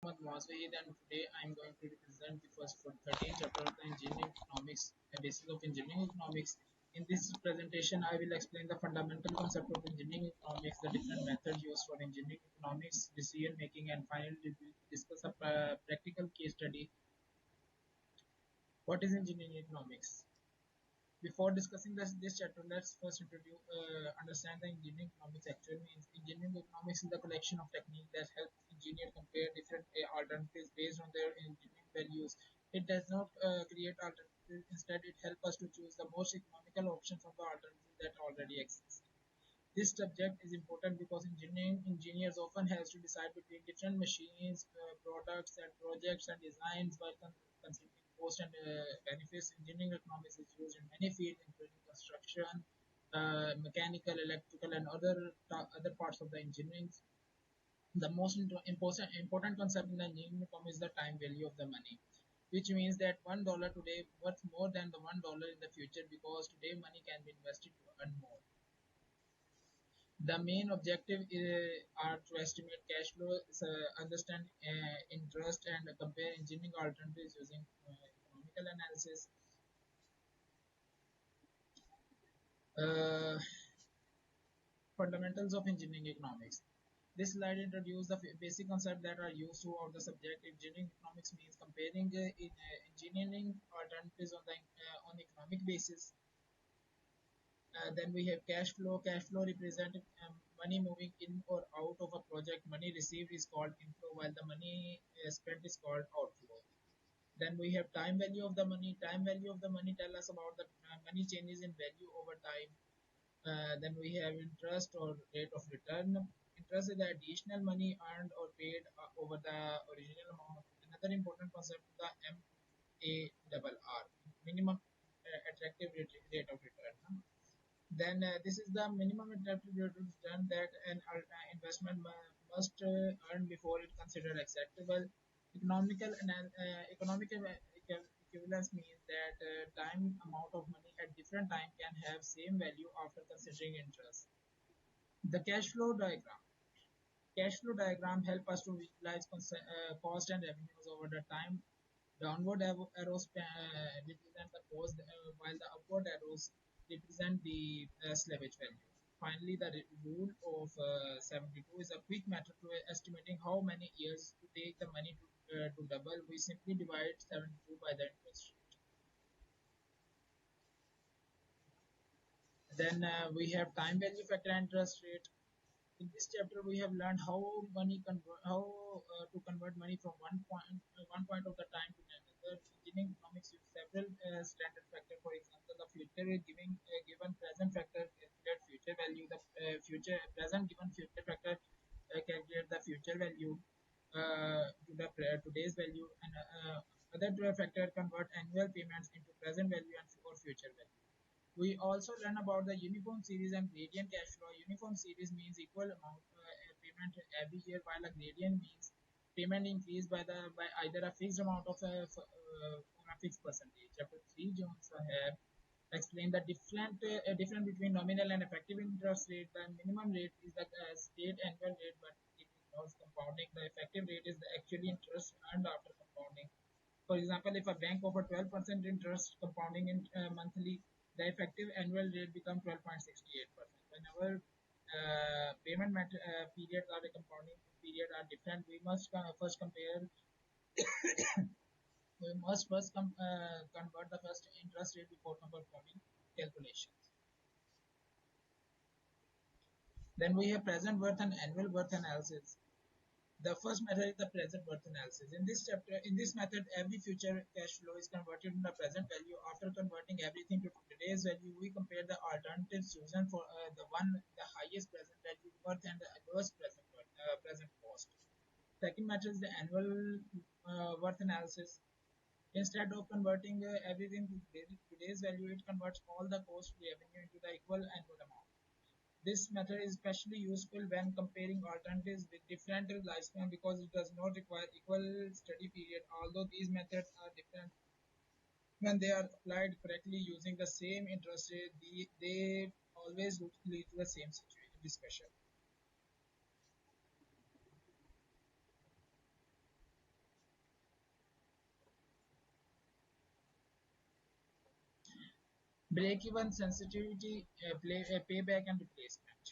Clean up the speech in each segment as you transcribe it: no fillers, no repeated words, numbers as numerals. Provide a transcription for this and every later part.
Mohammad Wahid, and today I am going to represent the first for 13th chapter of the Engineering Economics, a basis of engineering economics. In this presentation, I will explain the fundamental concept of engineering economics, the different methods used for engineering economics, decision making, and finally we will discuss a practical case study. What is engineering economics? Before discussing this chapter, let's first understand the engineering economics actually means. Engineering economics is the collection of techniques that help engineers compare different alternatives based on their engineering values. It does not create alternatives. Instead, it helps us to choose the most economical option from the alternatives that already exist. This subject is important because engineering engineers often have to decide between different machines, products, and projects and designs while considering cost and benefits. Engineering economics is used in many fields, including construction, mechanical, electrical, and other parts of the engineering. The most important concept in the engineering economics is the time value of the money, which means that $1 today worth more than the $1 in the future because today money can be invested to earn more. The main objective are to estimate cash flow, understand interest, and compare engineering alternatives using economical analysis. Uh, Fundamentals of engineering economics. This slide introduces the basic concepts that are used throughout the subject. Engineering economics means comparing engineering alternatives on economic basis. Then we have cash flow. Cash flow represents money moving in or out of a project. Money received is called inflow, while the money spent is called outflow. Then we have time value of the money. Time value of the money tell us about the money changes in value over time. Then we have interest or rate of return. Interest is the additional money earned or paid over the original amount. Another important concept is the MARR, minimum attractive rate of return. Then this is the minimum attribute return that an investment must earn before it considered acceptable. Economic equivalence means that time amount of money at different time can have same value after considering interest. The cash flow diagram. Cash flow diagram help us to visualize cost and revenues over the time. Downward arrows represent the cost, while the upward arrows represent the slavage value. Finally, the rule of 72 is a quick method to estimating how many years to take the money to double. We simply divide 72 by the interest rate. Then we have time value factor and interest rate. In this chapter, we have learned how to convert money from one point of the time to another. Engineering economics use several standard factors. For example, the future given present factor calculate future value. The future present given future factor calculate the future value to the today's value, and other factor convert annual payments into present value and or future value. We also learn about the uniform series and gradient cash flow. Uniform series means equal amount payment every year, while a gradient means payment increased by either a fixed amount of or a fixed percentage. Chapter 3 Jones have explained the difference between nominal and effective interest rate. The minimum rate is the state annual rate, but it involves compounding. The effective rate is the actual interest earned after compounding. For example, if a bank offers 12% interest compounding in monthly, the effective annual rate becomes 12.68%. Whenever periods or the compounding period are different, we must first compare. We must first convert the first interest rate before performing calculations. Then we have present worth and annual worth analysis. The first method is the present worth analysis. In this method, every future cash flow is converted into present value. After converting everything to today's value, we compare the alternatives chosen for the highest present value worth and the lowest present cost. Second method is the annual worth analysis. Instead of converting everything to today's value, it converts all the cost revenue into the equal annual amount. This method is especially useful when comparing alternatives with different lifespan because it does not require equal study period. Although these methods are different, when they are applied correctly using the same interest rate, they always lead to the same discussion. Break-even sensitivity, payback and replacement.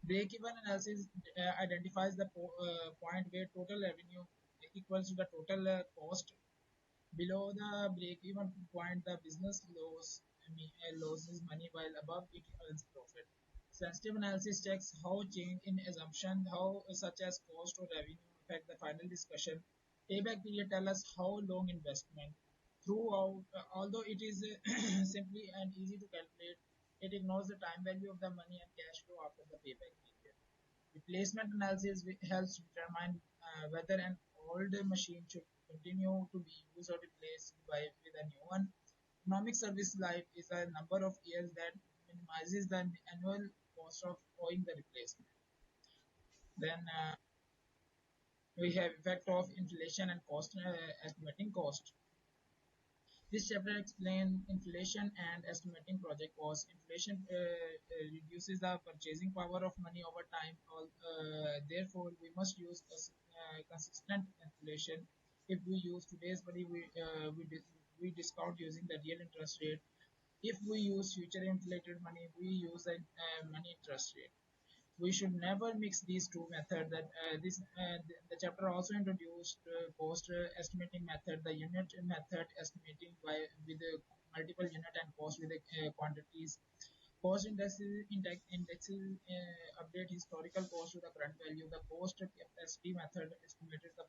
Break-even analysis identifies the point where total revenue equals to the total cost. Below the break-even point, the business loses money, while above it earns profit. Sensitive analysis checks how change in assumption, how such as cost or revenue affect the final discussion. Payback period tell us how long investment. Throughout, although it is simply and easy to calculate, it ignores the time value of the money and cash flow after the payback period. Replacement analysis helps determine whether an old machine should continue to be used or replaced with a new one. Economic service life is a number of years that minimizes the annual cost of owing the replacement. Then we have effect of inflation and cost estimating cost. This chapter explains inflation and estimating project costs. Inflation reduces the purchasing power of money over time. Therefore, we must use consistent inflation. If we use today's money, we discount using the real interest rate. If we use future inflated money, we use a money interest rate. We should never mix these two methods. The chapter also introduced cost estimating method, the unit method estimating by with multiple unit and cost with quantities. Cost indexes update historical cost to the current value. The cost capacity method estimated the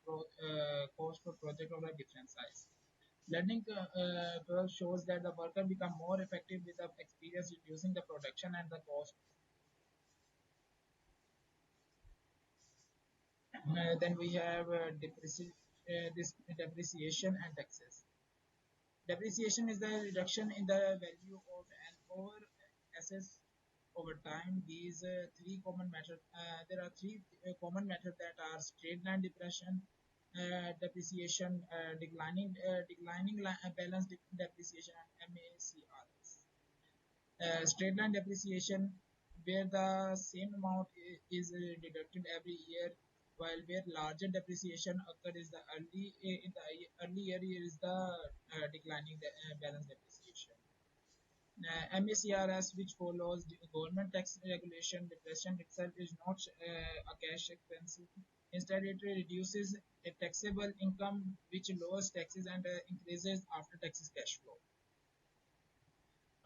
cost for project of a different size. Learning curve shows that the worker become more effective with the experience, reducing the production and the cost. Then we have this depreciation and taxes. Depreciation is the reduction in the value of an over assets over time. These three common methods. There are three common methods that are straight line depression, depreciation, declining balance depreciation, and MACRS. Straight line depreciation, where the same amount is deducted every year, while where larger depreciation occur is the in the early year is the declining balance depreciation. MACRS, which follows the government tax regulation, depreciation itself is not a cash expense. Instead, it reduces a taxable income, which lowers taxes and increases after taxes cash flow.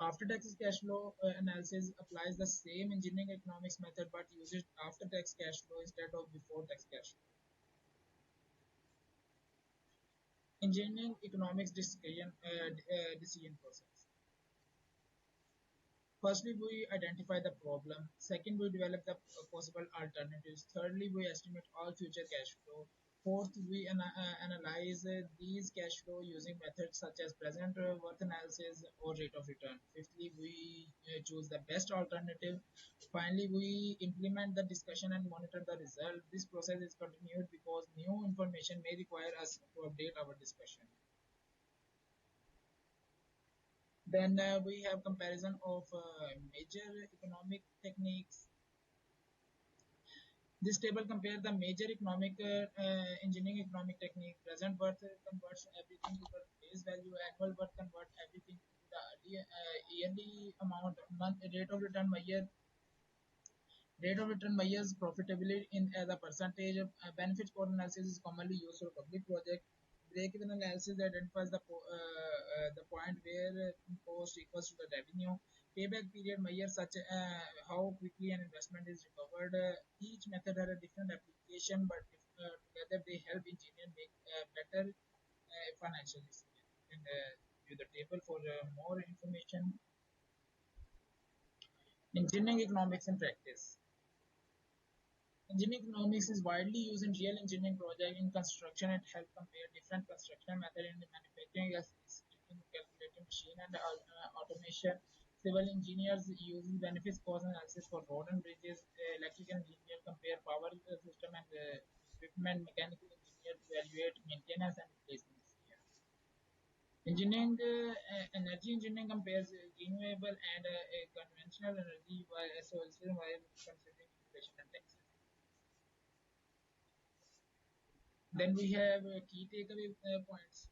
After tax cash flow analysis applies the same engineering economics method but uses after tax cash flow instead of before tax cash flow. Engineering economics decision process. Firstly, we identify the problem. Second, we develop the possible alternatives. Thirdly, we estimate all future cash flow. Fourth, we analyze these cash flow using methods such as present worth analysis or rate of return. Fifthly, we choose the best alternative. Finally, we implement the discussion and monitor the result. This process is continued because new information may require us to update our discussion. Then we have comparison of major economic techniques. This table compares the major economic engineering economic technique. Present worth converts everything to the face value. Annual worth convert everything to the yearly amount. Month rate of return measure. Rate of return measures profitability in as a percentage. Benefit score analysis is commonly used for public project. Break-even analysis identifies the point where cost equals to the revenue. Payback period measures such how quickly an investment is recovered. Each method has a different application, but together they help engineer make better financial decisions. And view the table for more information. Engineering economics in practice. Engineering economics is widely used in real engineering projects in construction. It helps compare different construction methods in the manufacturing as in calculating machine and automation. Civil engineers use benefits cost analysis for road and bridges. Electrical engineer compare power system and equipment. Mechanical engineer evaluate maintenance and replacement. Engineering, energy engineering compares renewable and conventional energy while also while considering inflation and taxes. Then we have key takeaway points.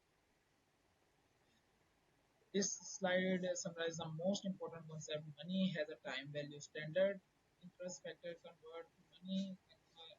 This slide summarizes the most important concept. Money has a time value. Standard interest factor convert money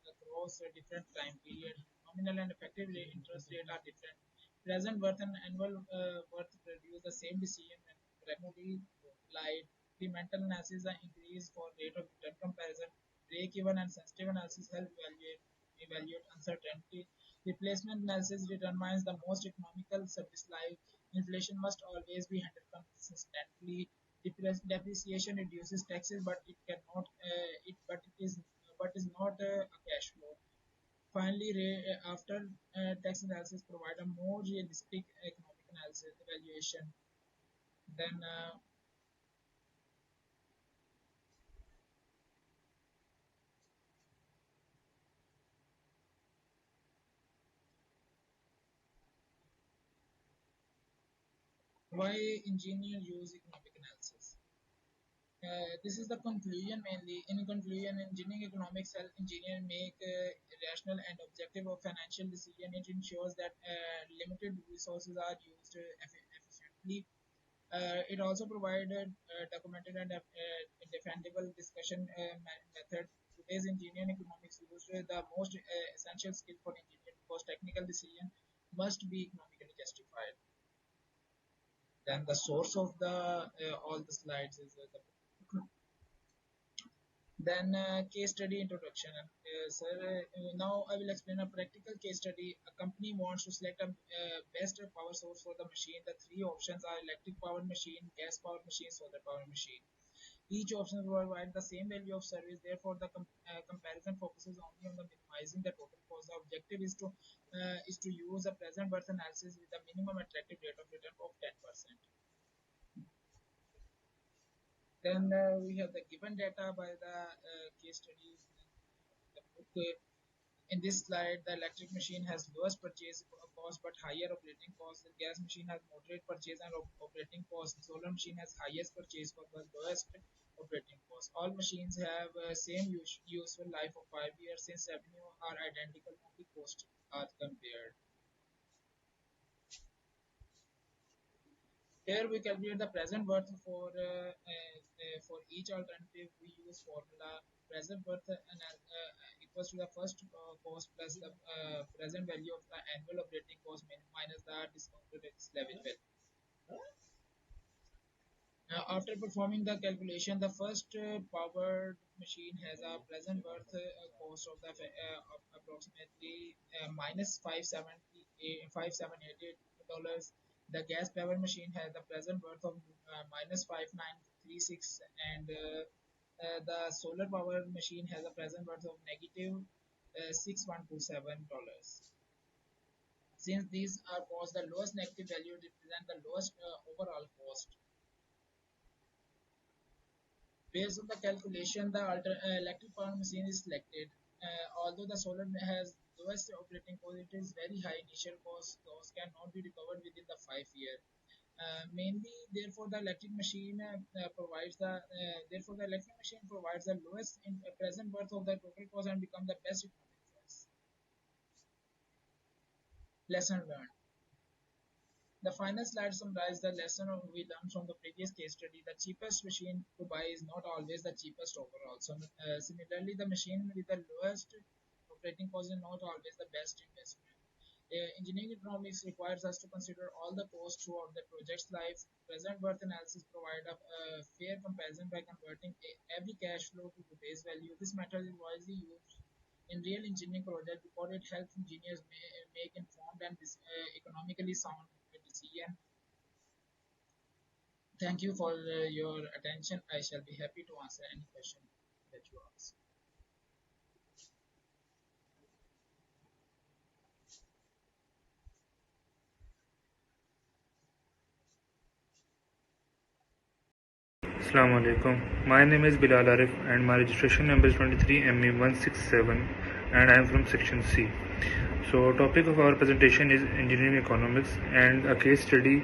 across a different time period. Nominal and effective interest rate are different. Present worth and annual worth produce the same decision and correctly applied. Incremental analysis are increased for rate of return comparison. Break-even and sensitive analysis help evaluate uncertainty. Replacement analysis determines the most economical service life. Inflation must always be handled consistently. Depreciation reduces taxes, but it cannot. It is not a cash flow. Finally, after tax analysis provide a more realistic economic analysis evaluation. Then why engineers use economic analysis? This is the conclusion mainly. In conclusion, engineering economics help engineers make rational and objective of financial decision. It ensures that limited resources are used efficiently. It also provided documented and defendable discussion method. Today's engineering economics used the most essential skill for engineering because technical decision must be economically justified. Then the source of the all the slides is the then case study introduction. Sir, now I will explain a practical case study. A company wants to select a best power source for the machine. The three options are electric power machine, gas power machine, solar power machine. Each option provides the same value of service. Therefore, the comparison focuses only on the minimizing the total cost. The objective is to use a present worth analysis with a minimum attractive rate of return of 10%. Then we have the given data by the case studies. The book. In this slide, the electric machine has lowest purchase cost but higher operating cost. The gas machine has moderate purchase and operating cost. The solar machine has highest purchase cost but lowest operating cost. All machines have same useful life of 5 years. Since revenue are identical, only cost are compared. Here we calculate the present worth for each alternative. We use formula present worth equals to the first cost plus the present value of the annual operating cost minus the discounted level value. After performing the calculation, the first powered machine has a present worth cost of the of approximately minus 5,788 dollars. The gas powered machine has the present worth of minus 5,936, and the solar powered machine has a present worth of negative $6,127. Since these are costs, the lowest negative value represent the lowest overall cost. Based on the calculation, the electric power machine is selected. Although the solar has lowest operating cost, it is very high initial cost. Those cannot be recovered within the 5 year. Mainly, therefore, the electric machine provides the lowest present worth of the total cost and become the best economic choice. Lesson learned. The final slide summarizes the lesson we learned from the previous case study. The cheapest machine to buy is not always the cheapest overall. So, similarly, the machine with the lowest operating cost is not always the best investment. Engineering economics requires us to consider all the costs throughout the project's life. Present worth analysis provide a fair comparison by converting every cash flow to today's value. This method is widely used in real engineering projects because it helps engineers make informed and economically sound decision. Thank you for your attention. I shall be happy to answer any question that you ask. Assalamu alaikum. My name is Bilal Arif and my registration number is 23ME167 and I am from section C. So topic of our presentation is engineering economics and a case study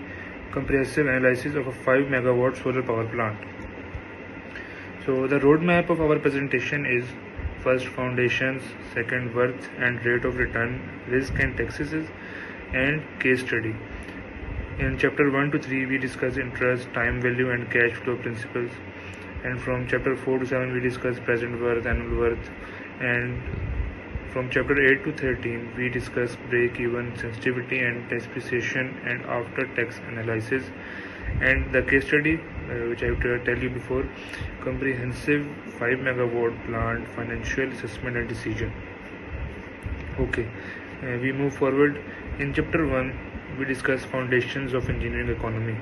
comprehensive analysis of a 5 megawatt solar power plant. So the roadmap of our presentation is first foundations, second worth and rate of return, risk and taxes, and case study. In chapter 1 to 3, we discuss interest, time value, and cash flow principles. And from chapter 4 to 7, we discuss present worth, annual worth. And from chapter 8 to 13, we discuss break-even, sensitivity, and depreciation and after-tax analysis. And the case study, which I have to tell you before, comprehensive 5 megawatt plant financial assessment and decision. Okay, we move forward. In chapter 1, we discuss foundations of engineering economy,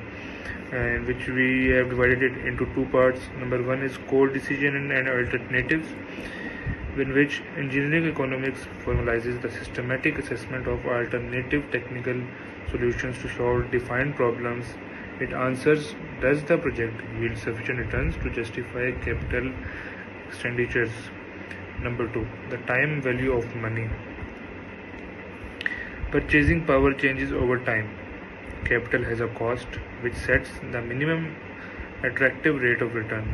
and which we have divided it into two parts. Number 1 is core decision and alternatives, in which engineering economics formalizes the systematic assessment of alternative technical solutions to solve defined problems. It answers, does the project yield sufficient returns to justify capital expenditures? Number 2, the time value of money. Purchasing power changes over time. Capital has a cost which sets the minimum attractive rate of return.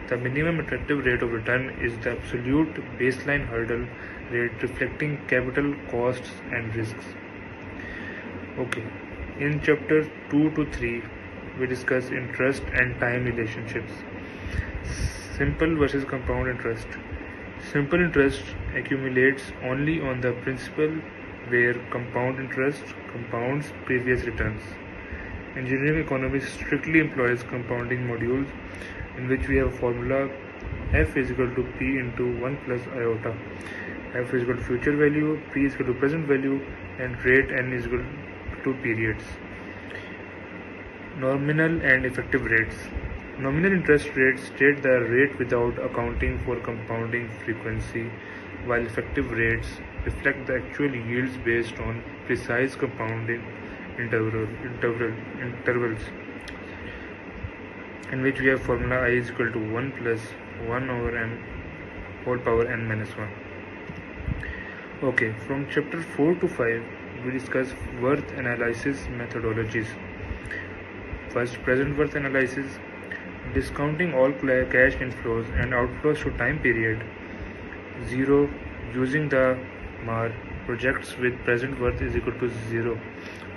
The minimum attractive rate of return is the absolute baseline hurdle rate reflecting capital costs and risks. Okay, in chapter 2 to 3, we discuss interest and time relationships. Simple versus compound interest. Simple interest accumulates only on the principal, where compound interest compounds previous returns. Engineering economics strictly employs compounding modules, in which we have a formula f is equal to p into 1 plus iota. F is equal to future value, p is equal to present value, and rate n is equal to periods. Nominal and effective rates. Nominal interest rates state the rate without accounting for compounding frequency, while effective rates reflect the actual yields based on precise compounding intervals, in which we have formula I is equal to 1 plus 1 over m whole power n minus 1. Okay, from chapter 4 to 5, we discuss worth analysis methodologies. First, present worth analysis. Discounting all cash inflows and outflows to time period 0 using the MAR, projects with present worth is equal to 0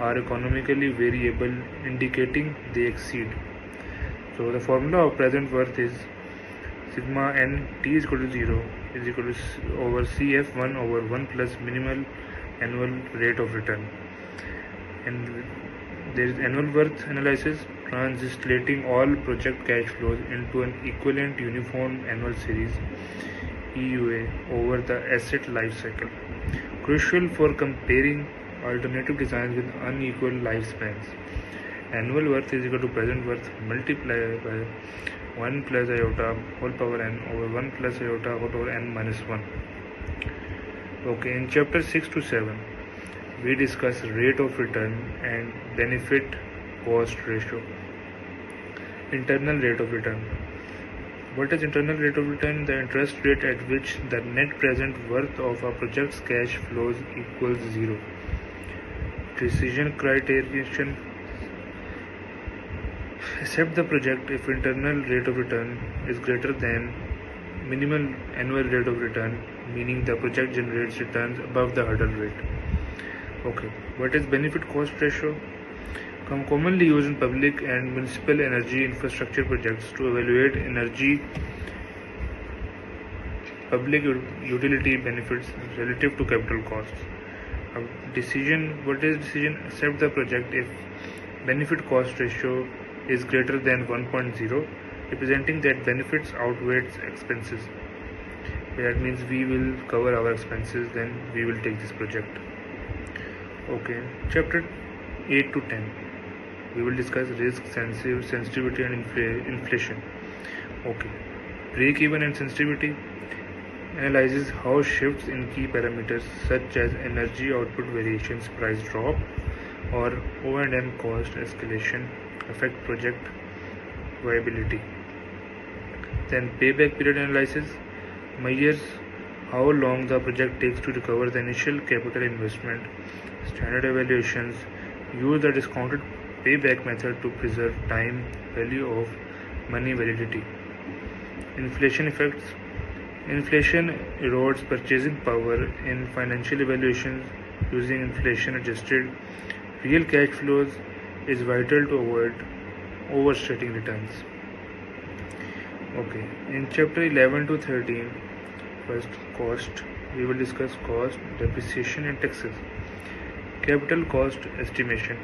are economically variable, indicating they exceed. So the formula of present worth is sigma n t is equal to 0 is equal to over CF1 over 1 plus minimal annual rate of return. And there is annual worth analysis, translating all project cash flows into an equivalent uniform annual series EUA over the asset life cycle, crucial for comparing alternative designs with unequal lifespans. Annual worth is equal to present worth multiplied by 1 plus iota whole power n over 1 plus iota whole power n minus 1. Okay, in chapter 6 to 7, we discuss rate of return and benefit cost ratio. Internal rate of return. What is internal rate of return? The interest rate at which the net present worth of a project's cash flows equals 0. Decision criterion. Accept the project if internal rate of return is greater than minimal annual rate of return, meaning the project generates returns above the hurdle rate. Okay, what is benefit cost ratio? Commonly used in public and municipal energy infrastructure projects to evaluate energy public utility benefits relative to capital costs. Decision. What is decision? Accept the project if benefit cost ratio is greater than 1.0, representing that benefits outweighs expenses. That means we will cover our expenses, then we will take this project. Okay, chapter 8 to 10, we will discuss risk, sensitivity and inflation. Okay, break-even and sensitivity analyzes how shifts in key parameters such as energy output variations, price drop, or O&M cost escalation affect project viability. Then payback period analysis measures how long the project takes to recover the initial capital investment. Standard evaluations use the discounted payback method to preserve time value of money validity. Inflation effects. Inflation erodes purchasing power in financial evaluations using inflation adjusted real cash flows. is vital to avoid overstating returns. Okay, in chapter 11 to 13, first cost, we will discuss cost, depreciation and taxes. Capital cost estimation.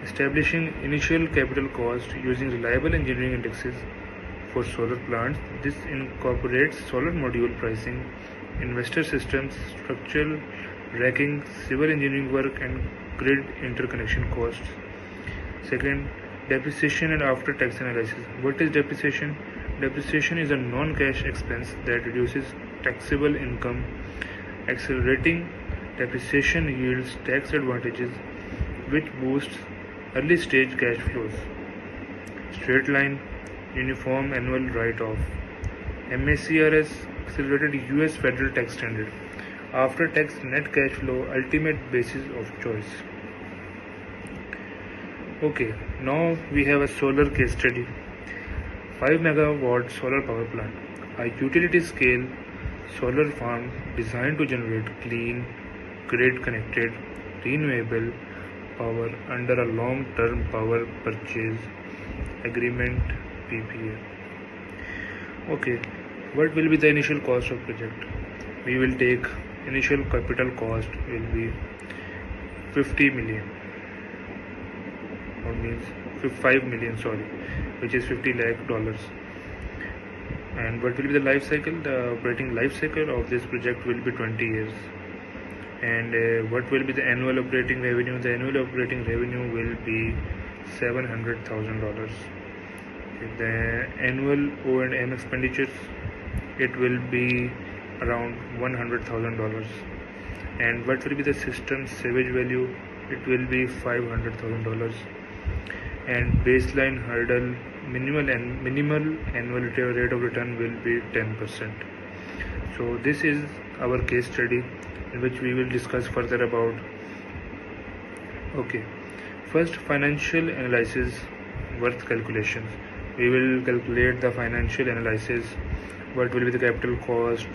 Establishing initial capital cost using reliable engineering indexes for solar plants. This incorporates solar module pricing, investor systems, structural racking, civil engineering work and grid interconnection costs. Second, depreciation and after-tax analysis. What is depreciation? Depreciation is a non-cash expense that reduces taxable income. Accelerating depreciation yields tax advantages, which boosts early-stage cash flows. Straight line, uniform annual write-off. MACRS, accelerated US federal tax standard. After-tax net cash flow, ultimate basis of choice. Okay, now we have a solar case study. 5 megawatt solar power plant, a utility scale solar farm designed to generate clean, grid connected, renewable power under a long term power purchase agreement PPA. Okay, what will be the initial cost of project? We will take initial capital cost will be 50 million, or means 5 million, sorry, which is 50 lakh dollars. And what will be the life cycle? The operating life cycle of this project will be 20 years. And what will be the annual operating revenue? The annual operating revenue will be $700,000. The annual O&M expenditures, it will be around $100,000. And what will be the system salvage value? It will be $500,000. And baseline hurdle minimal annual rate of return will be 10%. So this is our case study in which we will discuss further about. Okay, first, financial analysis, worth calculations. We will calculate the financial analysis. What will be the capital cost,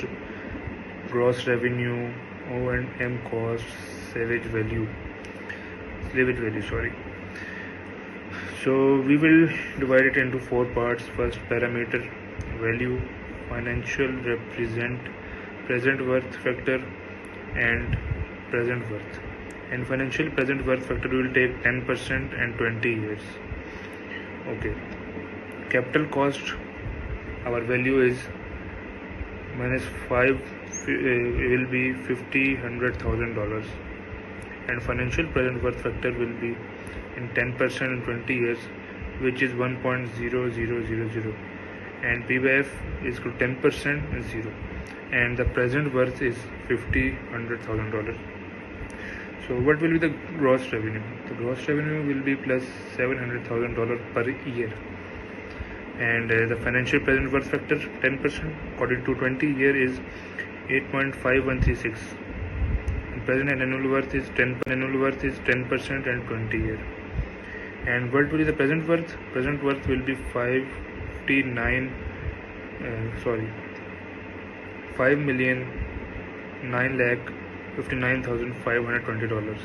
gross revenue, O&M cost, salvage value. So we will divide it into 4 parts. First, parameter value, financial represent present worth factor and present worth. And financial present worth factor will take 10% and 20 years. Okay, capital cost, our value is minus 5 will be $100,000, and financial present worth factor will be in 10% and 20 years, which is 1.0000, and P by F is equal to 10% and 0, and the present worth is $100,000. So what will be the gross revenue? The gross revenue will be plus $700,000 per year, and the financial present worth factor 10% according to 20 year is 8.5136, and present and annual worth is 10% and 20 year. And what will be the present worth? Present worth will be $5,959,520.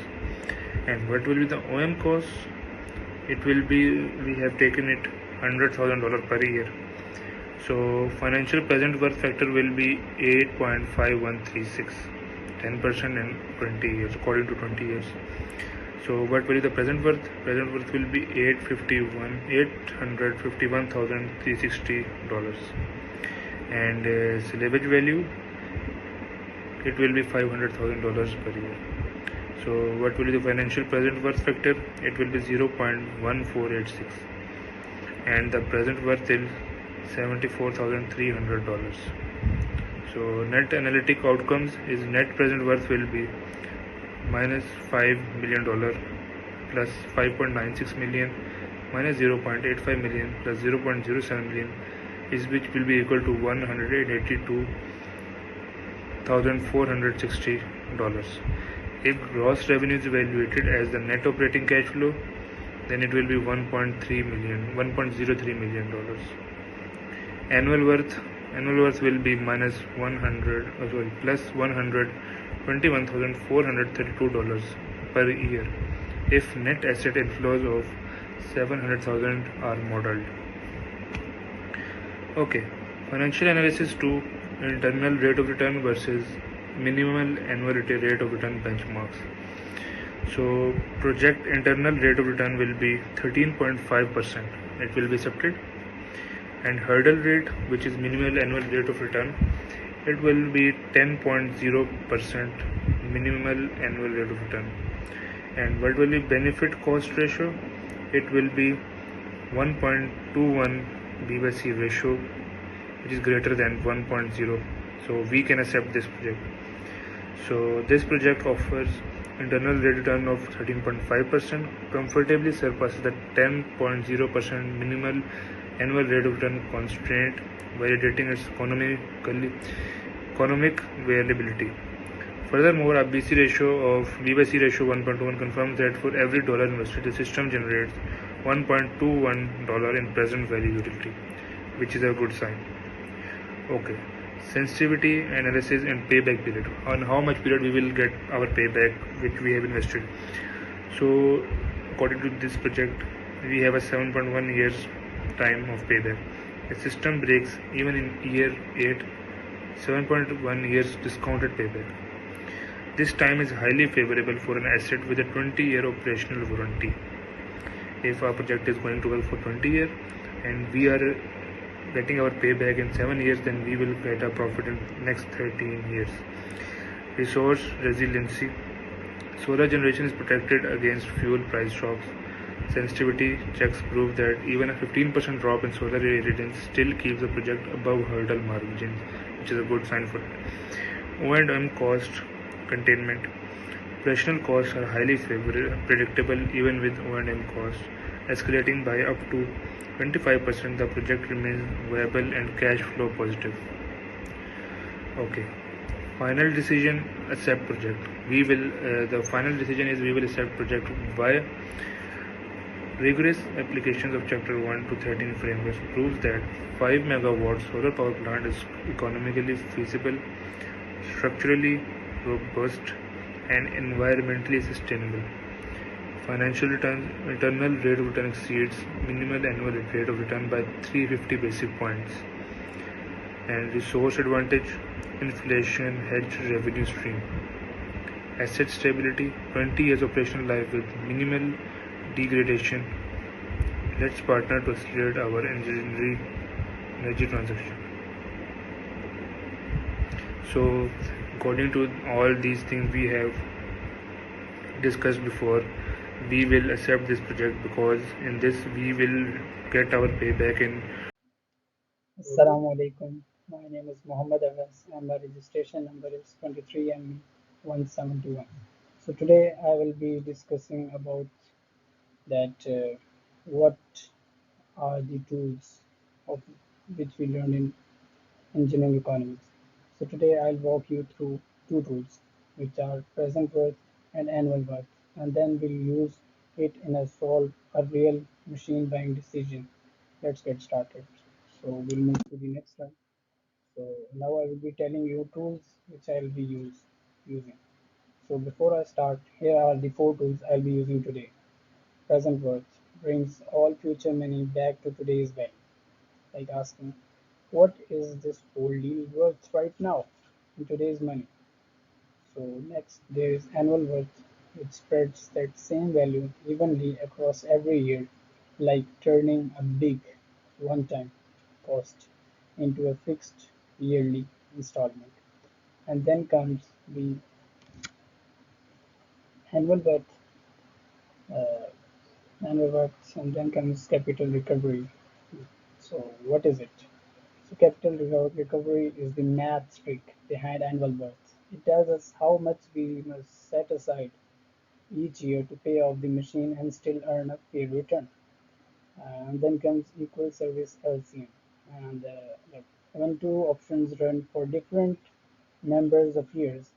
And what will be the OM cost? It will be, we have taken it $100,000 per year. So financial present worth factor will be 8.5136, 10% and 20 years according to 20 years. So what will be the present worth? Present worth will be $851,360, and salvage value, it will be $500,000 per year. So what will be the financial present worth factor? It will be 0.1486, and the present worth is $74,300. So net analytic outcomes is net present worth will be minus $5 million plus $5.96 million minus $0.85 million plus $0.07 million, is which will be equal to $182,460. If gross revenue is evaluated as the net operating cash flow, then it will be $1.03 million. Annual worth will be plus $121,432 per year if net asset inflows of 700,000 are modeled. Okay, financial analysis 2, internal rate of return versus minimal annual rate of return benchmarks. So project internal rate of return will be 13.5%. It will be accepted, and hurdle rate, which is minimal annual rate of return, it will be 10.0% minimal annual rate of return. And what will be benefit cost ratio? It will be 1.21 B by C ratio, which is greater than 1.0. So we can accept this project. So this project offers internal rate return of 13.5%, comfortably surpasses the 10.0% minimal annual rate of return constraint, validating its economic viability. Furthermore, a BC ratio of B by C ratio 1.21 confirms that for every dollar invested, the system generates $1.21 in present value utility, which is a good sign. Okay, sensitivity analysis and payback period. On how much period we will get our payback which we have invested. So, according to this project, we have a 7.1 years time of payback. The system breaks even in year 8, 7.1 years discounted payback. This time is highly favorable for an asset with a 20-year operational warranty. If our project is going to work for 20 years and we are getting our payback in 7 years, then we will get a profit in next 13 years. Resource resiliency. Solar generation is protected against fuel price shocks. Sensitivity checks prove that even a 15% drop in solar irradiance still keeps the project above hurdle margins, which is a good sign for it. O&M cost containment. Operational costs are highly predictable even with O&M costs escalating by up to 25%. The project remains viable and cash flow positive. Okay. Final decision: accept project. The final decision is we will accept project. Why? Rigorous applications of Chapter 1 to 13 frameworks proves that 5 megawatt solar power plant is economically feasible, structurally robust, and environmentally sustainable. Financial return, internal rate of return exceeds minimal annual rate of return by 350 basis points. And resource advantage, inflation hedged revenue stream. Asset stability, 20 years operational life with minimal degradation. Let's partner to accelerate our energy transaction. So, according to all these things we have discussed before, we will accept this project because in this we will get our payback in. Assalamu alaikum. My name is Muhammad Abbas and my registration number is 23ME171. So today I will be discussing about that what are the tools of which we learn in engineering economics. So today I'll walk you through two tools which are present worth and annual worth, and then we'll use it in a solve a real machine buying decision. Let's get started. So we'll move to the next slide. So now I will be telling you tools which I will be using. So before I start, here are the four tools I'll be using today. Present worth brings all future money back to today's value, like asking, what is this whole deal worth right now in today's money? So next there is annual worth, which spreads that same value evenly across every year, like turning a big one-time cost into a fixed yearly installment. And then comes the annual worth, uh, and then comes capital recovery. So what is it? So capital recovery is the math trick behind annual worth. It tells us how much we must set aside each year to pay off the machine and still earn a fair return. And then comes equal service LCM. And like when two options run for different numbers of years,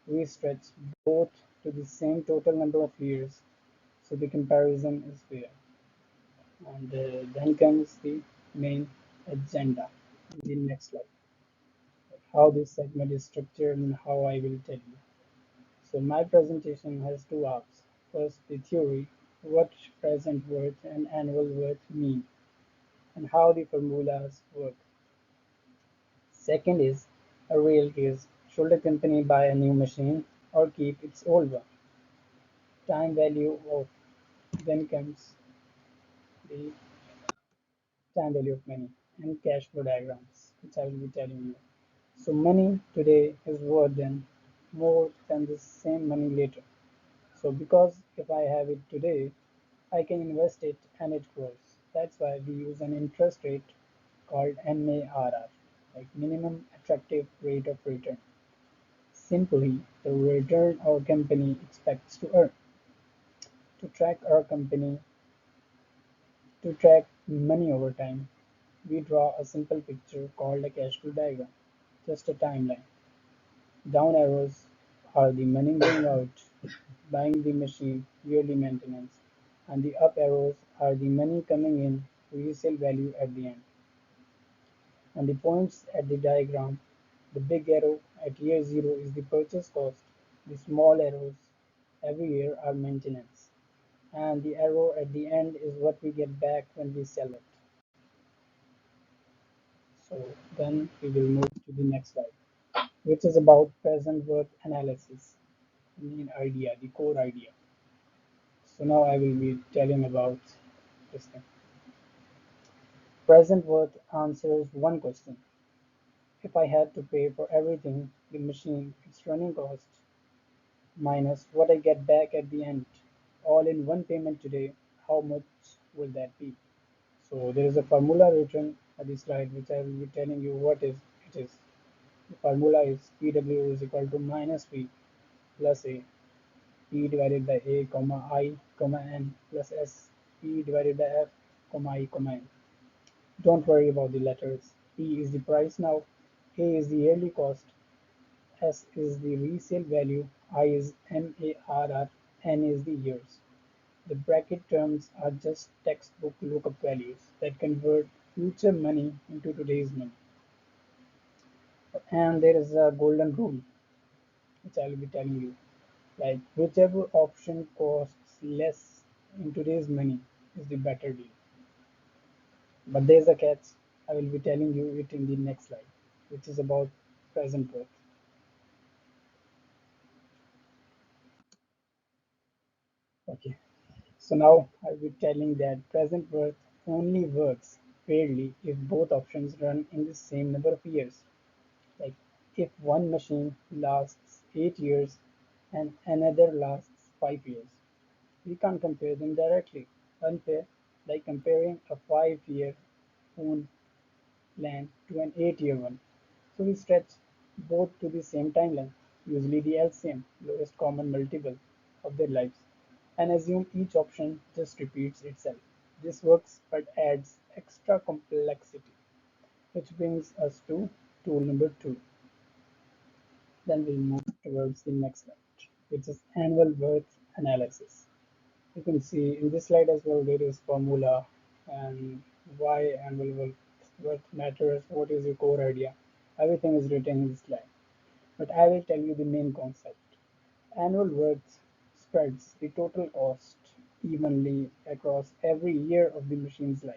we stretch both to the same total number of years, so the comparison is fair. And then comes the main agenda in the next slide. How this segment is structured and how I will tell you. So my presentation has two halves. First, the theory, what present worth and annual worth mean, and how the formulas work. Second is a real case. Should a company buy a new machine or keep its old one? Time value of then comes the time value of money and cash flow diagrams, which I will be telling you. So money today is worth then more than the same money later. So because if I have it today, I can invest it and it grows. That's why we use an interest rate called MARR, like minimum attractive rate of return. Simply, the return our company expects to earn. To track our company, to track money over time, we draw a simple picture called a cash flow diagram, just a timeline. Down arrows are the money going out, buying the machine, yearly maintenance, and the up arrows are the money coming in, resale value at the end. And the points at the diagram, the big arrow at year zero is the purchase cost, the small arrows every year are maintenance, and the arrow at the end is what we get back when we sell it. So then we will move to the next slide, which is about present worth analysis, the main idea, the core idea. So now I will be telling about this thing. Present worth answers one question. If I had to pay for everything, the machine, its running cost, minus what I get back at the end, all in one payment today, how much will that be? So there is a formula written at this slide which I will be telling you what is it is. The formula is PW is equal to minus P plus A, P divided by A comma I comma N plus S, P divided by F comma I comma N. Don't worry about the letters. P is the price now, A is the yearly cost, S is the resale value, I is MARR, N is the years. The bracket terms are just textbook lookup values that convert future money into today's money. And there is a golden rule which I will be telling you. Like whichever option costs less in today's money is the better deal. But there's a catch. I will be telling you it in the next slide, which is about present worth. Okay. So now I'll be telling that present worth only works fairly if both options run in the same number of years. Like if one machine lasts 8 years and another lasts 5 years, we can't compare them directly. Unfair, like comparing a 5-year owned land to an 8-year one. So we stretch both to the same timeline, usually the LCM, lowest common multiple of their lives, and assume each option just repeats itself. This works but adds extra complexity, which brings us to tool number 2. Then we'll move towards the next slide, which is annual worth analysis. You can see in this slide as well, there is formula and why annual worth matters, what is your core idea. Everything is written in this slide. But I will tell you the main concept. Annual worth spreads the total cost evenly across every year of the machine's life,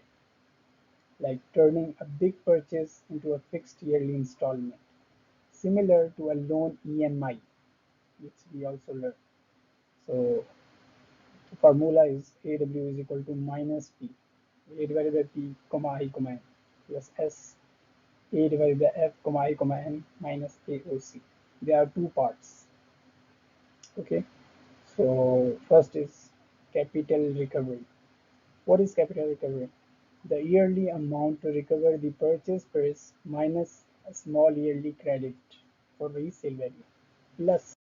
like turning a big purchase into a fixed yearly installment, similar to a loan EMI, which we also learned. So the formula is AW is equal to minus P, A divided by P, comma I, comma N, plus S, A divided by F, comma I, comma N, minus AOC. There are two parts. Okay. So first is capital recovery. What is capital recovery? The yearly amount to recover the purchase price minus a small yearly credit for resale value plus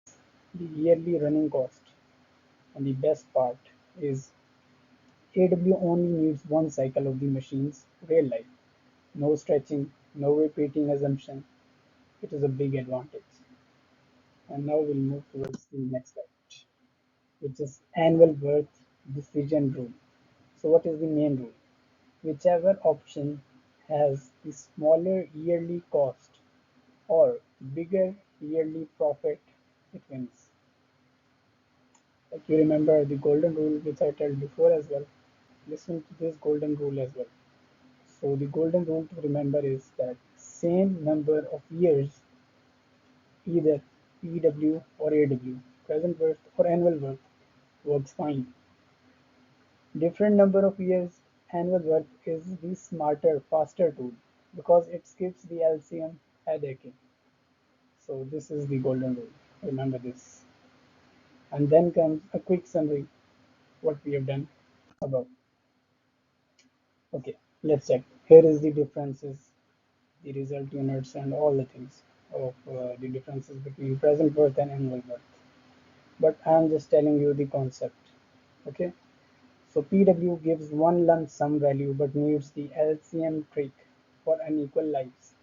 the yearly running cost. And the best part is AW only needs one cycle of the machine's real life. No stretching, no repeating assumption. It is a big advantage. And now we'll move towards the next slide, which is annual worth decision rule. So what is the main rule? Whichever option has the smaller yearly cost or bigger yearly profit, it wins. Like you remember the golden rule which I told before as well. Listen to this golden rule as well. So the golden rule to remember is that same number of years, either PW or AW, present worth or annual worth, works fine. Different number of years, annual worth is the smarter, faster tool because it skips the LCM headache. So this is the golden rule. Remember this. And then comes a quick summary what we have done above. Okay, let's check. Here is the differences, the result units and all the things of the differences between present worth and annual worth. But I am just telling you the concept. Okay, so PW gives one lump sum value but needs the LCM trick for unequal lives.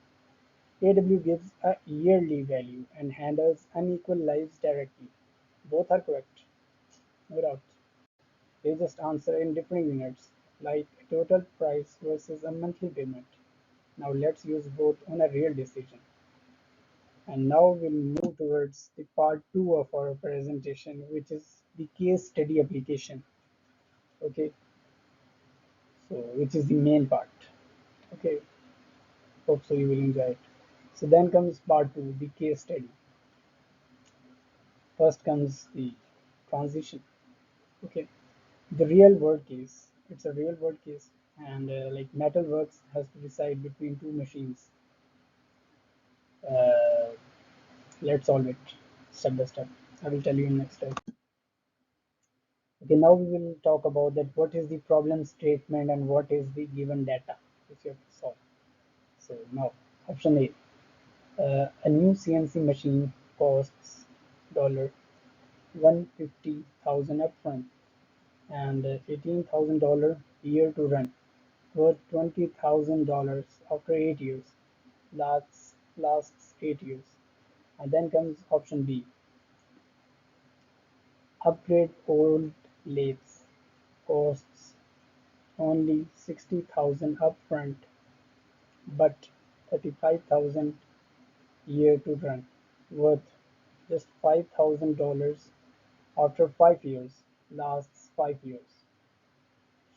AW gives a yearly value and handles unequal lives directly. Both are correct. No doubt. They just answer in different units, like a total price versus a monthly payment. Now let's use both on a real decision. And now we'll move towards the part 2 of our presentation, which is the case study application. Okay, so which is the main part. Okay, hope so you will enjoy it. So then comes part 2, the case study. First comes the transition. Okay, the real world case. It's a real world case, and like Metalworks has to decide between two machines. Uh, let's solve it step by step. I will tell you in next step. Okay, now we will talk about that what is the problem statement and what is the given data which you have to solve. So now option A, a new CNC machine costs $150,000 upfront and $18,000 year to run, worth $20,000 after 8 years, lasts 8 years. And then comes option B, upgrade old lathes, costs only 60,000 upfront but 35,000 year to run, worth just $5,000 after 5 years, lasts 5 years.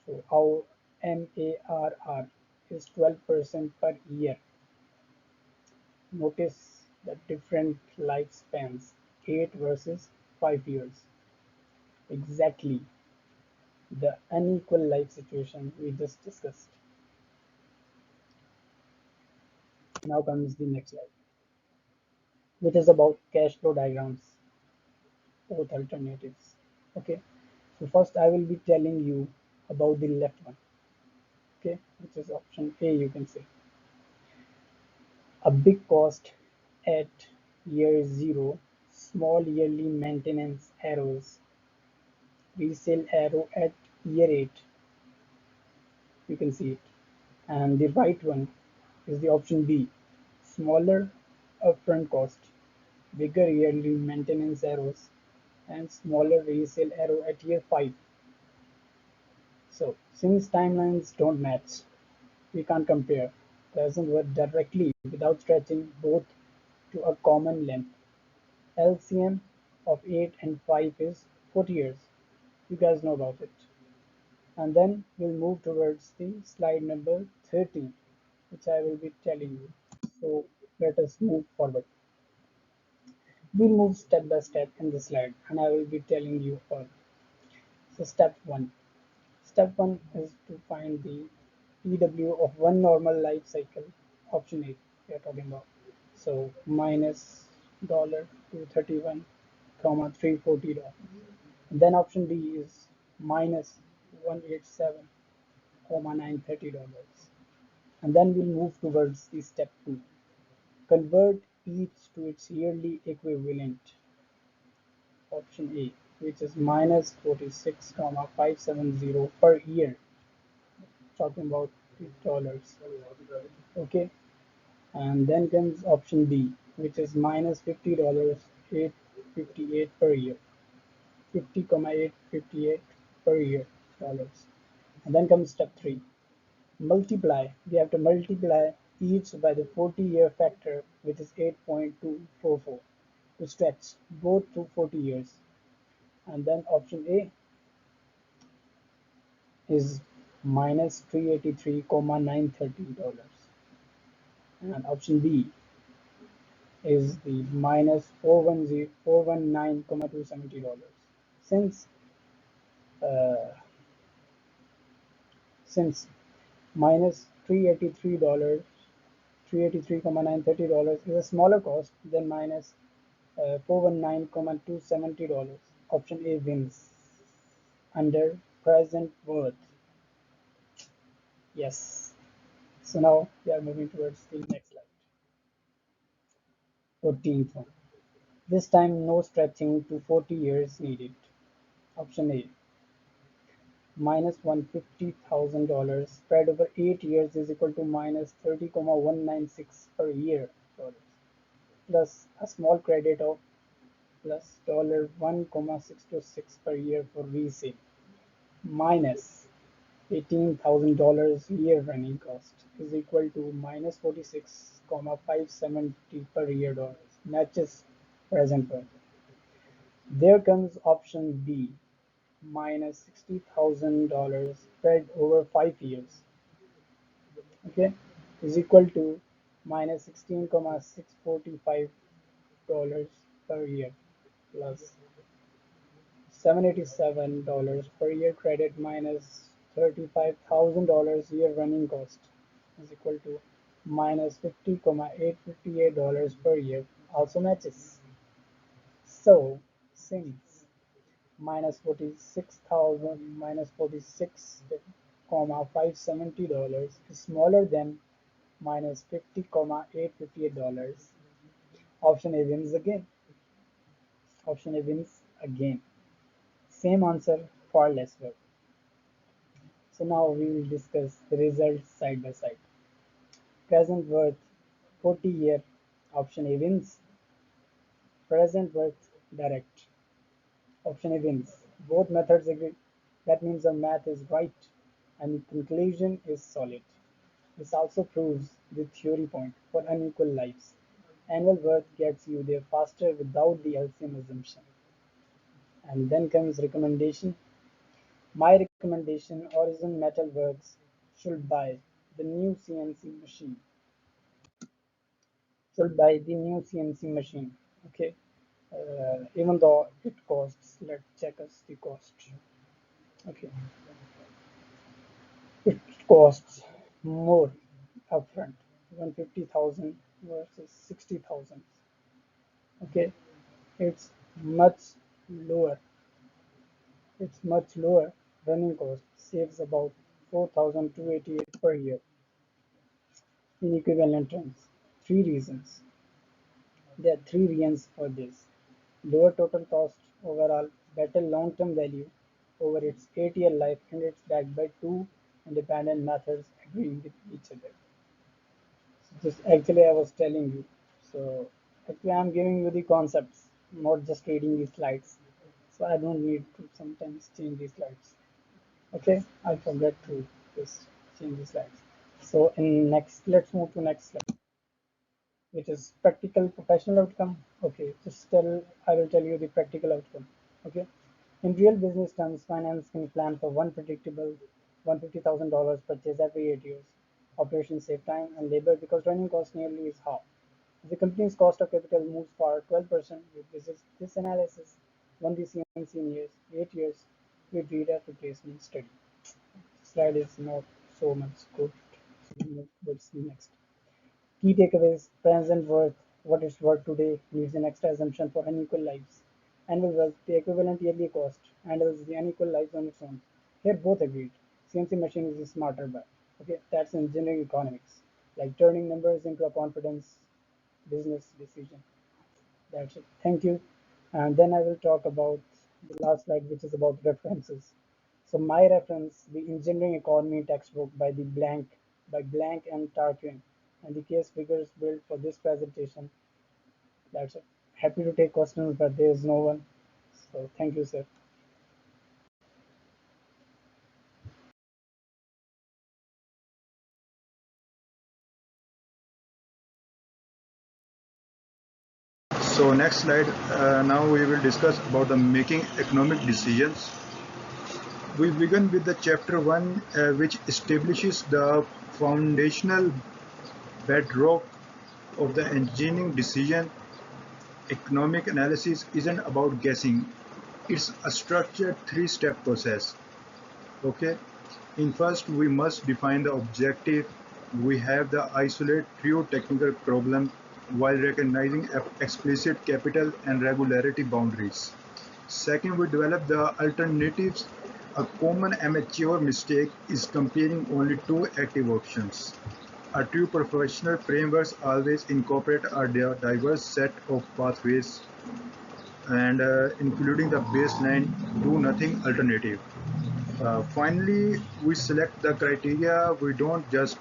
So our MARR is 12% per year. Notice the different lifespans, 8 versus 5 years. Exactly the unequal life situation we just discussed. Now comes the next slide, which is about cash flow diagrams, both alternatives. Okay, so first I will be telling you about the left one, okay, which is option A, you can say. A big cost at year 0, small yearly maintenance arrows, resale arrow at year 8, you can see it. And the right one is the option B, smaller upfront cost, bigger yearly maintenance arrows, and smaller resale arrow at year 5. So since timelines don't match, we can't compare. Doesn't work directly without stretching both to a common length. LCM of 8 and 5 is 40 years. You guys know about it. And then we'll move towards the slide number 13, which I will be telling you. So let us move forward. We'll move step by step in the slide and I will be telling you all. So step 1. Step 1 is to find the PW of one normal life cycle, option A we are talking about. So minus $231, comma $340. Then option D is minus 187, comma $930. And then we'll move towards the step 2. Convert each to its yearly equivalent, option A, which is minus 46, comma 570 per year, talking about dollars. Okay, and then comes option B, which is minus $50, 858 per year, 50,858 per year dollars. And then comes step 3. Multiply. We have to multiply each by the 40-year factor, which is 8.244, to stretch both to 40 years. And then option A is minus 383,930 dollars, and option B is the minus 419,270 dollars. Since uh, since minus $383, 383,930 dollars is a smaller cost than minus 419,270 dollars. Option A wins under present worth. Yes. So now we are moving towards the next slide. 14th one. This time no stretching to 40 years needed. Option A minus $150,000 spread over 8 years is equal to minus 30,196 per year dollars, plus a small credit of plus $1,626 per year for resale, minus $18,000 year running cost is equal to minus 46,570 per year dollars, matches present worth. There comes option B, minus $60,000 spread over 5 years, okay, is equal to minus 16,645 dollars per year plus $787 per year credit minus $35,000 year running cost is equal to minus $50,858 per year, also matches. So since minus 46,000 minus 46 comma $570 is smaller than minus 50,858 dollars, option A wins again. Option A wins again. Same answer, far less work. So now we will discuss the results side by side. Present worth 40 year, option A wins. Present worth direct, option A wins. Both methods agree. That means the math is right and the conclusion is solid. This also proves the theory point for unequal lives. Annual worth gets you there faster without the LCM assumption. And then comes recommendation. My recommendation, Horizon Metal Works should buy the new CNC machine. Should buy the new CNC machine. Okay. Even though it costs, let's check us the cost. Okay. It costs more upfront, 150,000 versus 60,000. Okay. It's much lower. It's much lower running cost, saves about 4,288 per year in equivalent terms. Three reasons. There are three reasons for this. Lower total cost overall, better long-term value over its 8-year life, and it's backed by two independent methods agreeing with each other. So just actually I was telling you. So actually I'm giving you the concepts, not just reading the slides. So I don't need to sometimes change the slides. Okay, I forget to just change the slides. So in next, let's move to next slide, which is practical professional outcome. Okay, I will tell you the practical outcome. Okay, in real business terms, finance can plan for one predictable $150,000 purchase every 8 years. Operations save time and labor because running cost nearly is half. If the company's cost of capital moves for 12% with this analysis, one CNC in 8 years, with reader replacement study. Slide is not so much good. So we move towards the next. Key takeaways: present worth, what it's worth today, needs an extra assumption for unequal lives. Annual wealth, the equivalent yearly cost, handles the unequal lives on its own. Here both agreed. CNC machine is a smarter bet. Okay, that's engineering economics. Like turning numbers into a confidence business decision. That's it. Thank you. And then I will talk about the last slide, which is about references. So my reference, the engineering economy textbook by Blank and Tarquin, and the case figures built for this presentation. That's it. Happy to take questions, but there is no one. So thank you, sir. So next slide. Now we will discuss about the making economic decisions. We begin with the chapter 1, which establishes the foundational bedrock of the engineering decision. Economic analysis isn't about guessing, it's a structured three-step process. Okay, in first we must define the objective. We have the isolate true technical problem while recognizing explicit capital and regularity boundaries. Second, we develop the alternatives. A common amateur mistake is comparing only two active options. A true professional frameworks always incorporate a diverse set of pathways and including the baseline do nothing alternative. Finally, we select the criteria. We don't just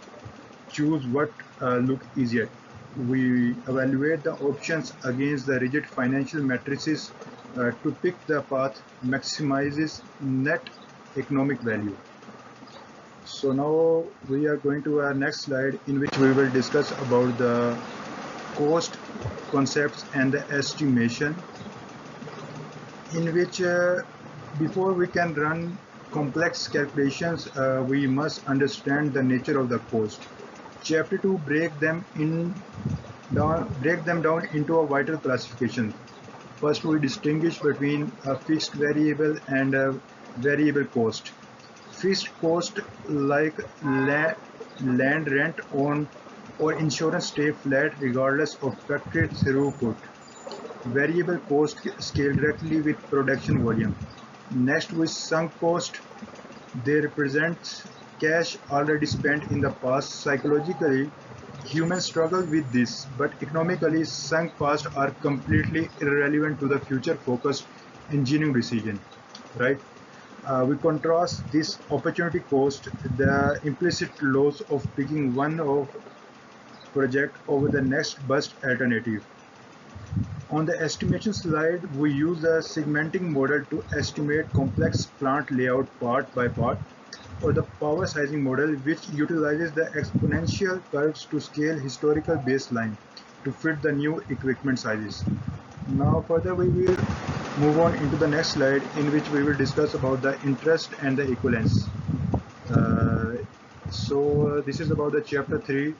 choose what look easier. We evaluate the options against the rigid financial matrices to pick the path maximizes net economic value. So now we are going to our next slide, in which we will discuss about the cost concepts and the estimation, in which before we can run complex calculations, we must understand the nature of the cost. Chapter 2 break them down into a vital classification. First, we distinguish between a fixed variable and a variable cost. Fixed cost like land rent on or insurance stay flat regardless of factory throughput. Variable cost scale directly with production volume. Next, with sunk cost, they represent cash already spent in the past. Psychologically, humans struggle with this, but economically, sunk costs are completely irrelevant to the future-focused engineering decision, right? We contrast this opportunity cost, the implicit loss of picking one of project over the next best alternative. On the estimation slide, we use a segmenting model to estimate complex plant layout part by part, or the power sizing model, which utilizes the exponential curves to scale historical baseline to fit the new equipment sizes. Now further we will move on into the next slide, in which we will discuss about the interest and the equivalence. This is about the chapter 3.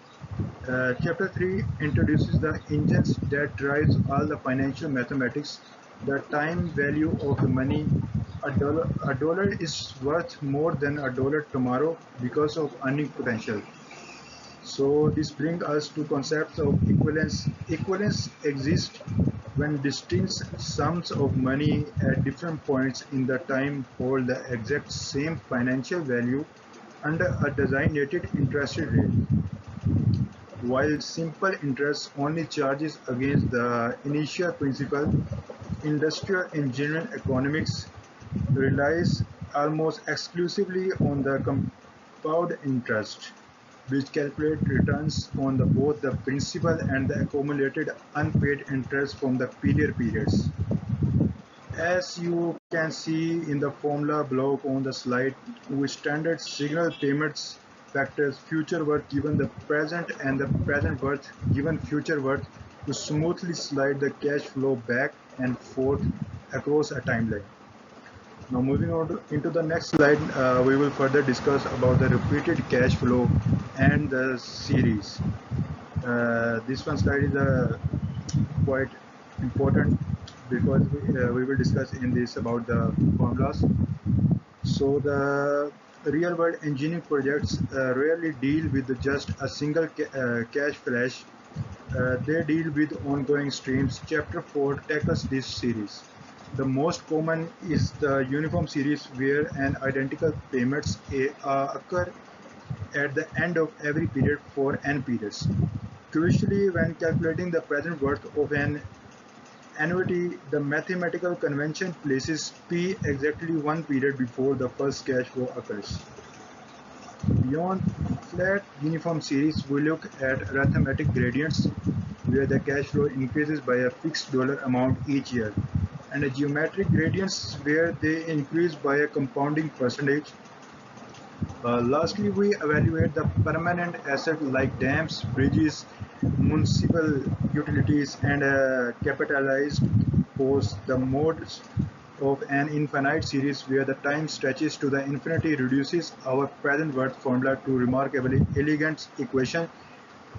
Chapter 3 introduces the engines that drives all the financial mathematics, the time value of the money. A dollar is worth more than a dollar tomorrow because of earning potential. So this brings us to concepts of equivalence. Equivalence exists when distinct sums of money at different points in the time hold the exact same financial value under a designated interest rate. While simple interest only charges against the initial principal, industrial engineering economics relies almost exclusively on the compound interest, which calculates returns on both the principal and the accumulated unpaid interest from the periods. As you can see in the formula block on the slide, with standard signal payments factors future worth given the present and the present worth given future worth to smoothly slide the cash flow back and forth across a timeline. Now moving on into the next slide, we will further discuss about the repeated cash flow and the series. This one slide is quite important because we will discuss in this about the formulas. So the real world engineering projects rarely deal with just a single cash flash. They deal with ongoing streams. Chapter 4 tackles this series. The most common is the uniform series, where an identical payments occur at the end of every period for n periods. Crucially, when calculating the present worth of an annuity, the mathematical convention places P exactly one period before the first cash flow occurs. Beyond flat uniform series, we look at arithmetic gradients, where the cash flow increases by a fixed dollar amount each year, and a geometric gradients, where they increase by a compounding percentage. Lastly, we evaluate the permanent assets like dams, bridges, municipal utilities, and capitalized costs, the modes of an infinite series where the time stretches to the infinity reduces our present worth formula to remarkably elegant equation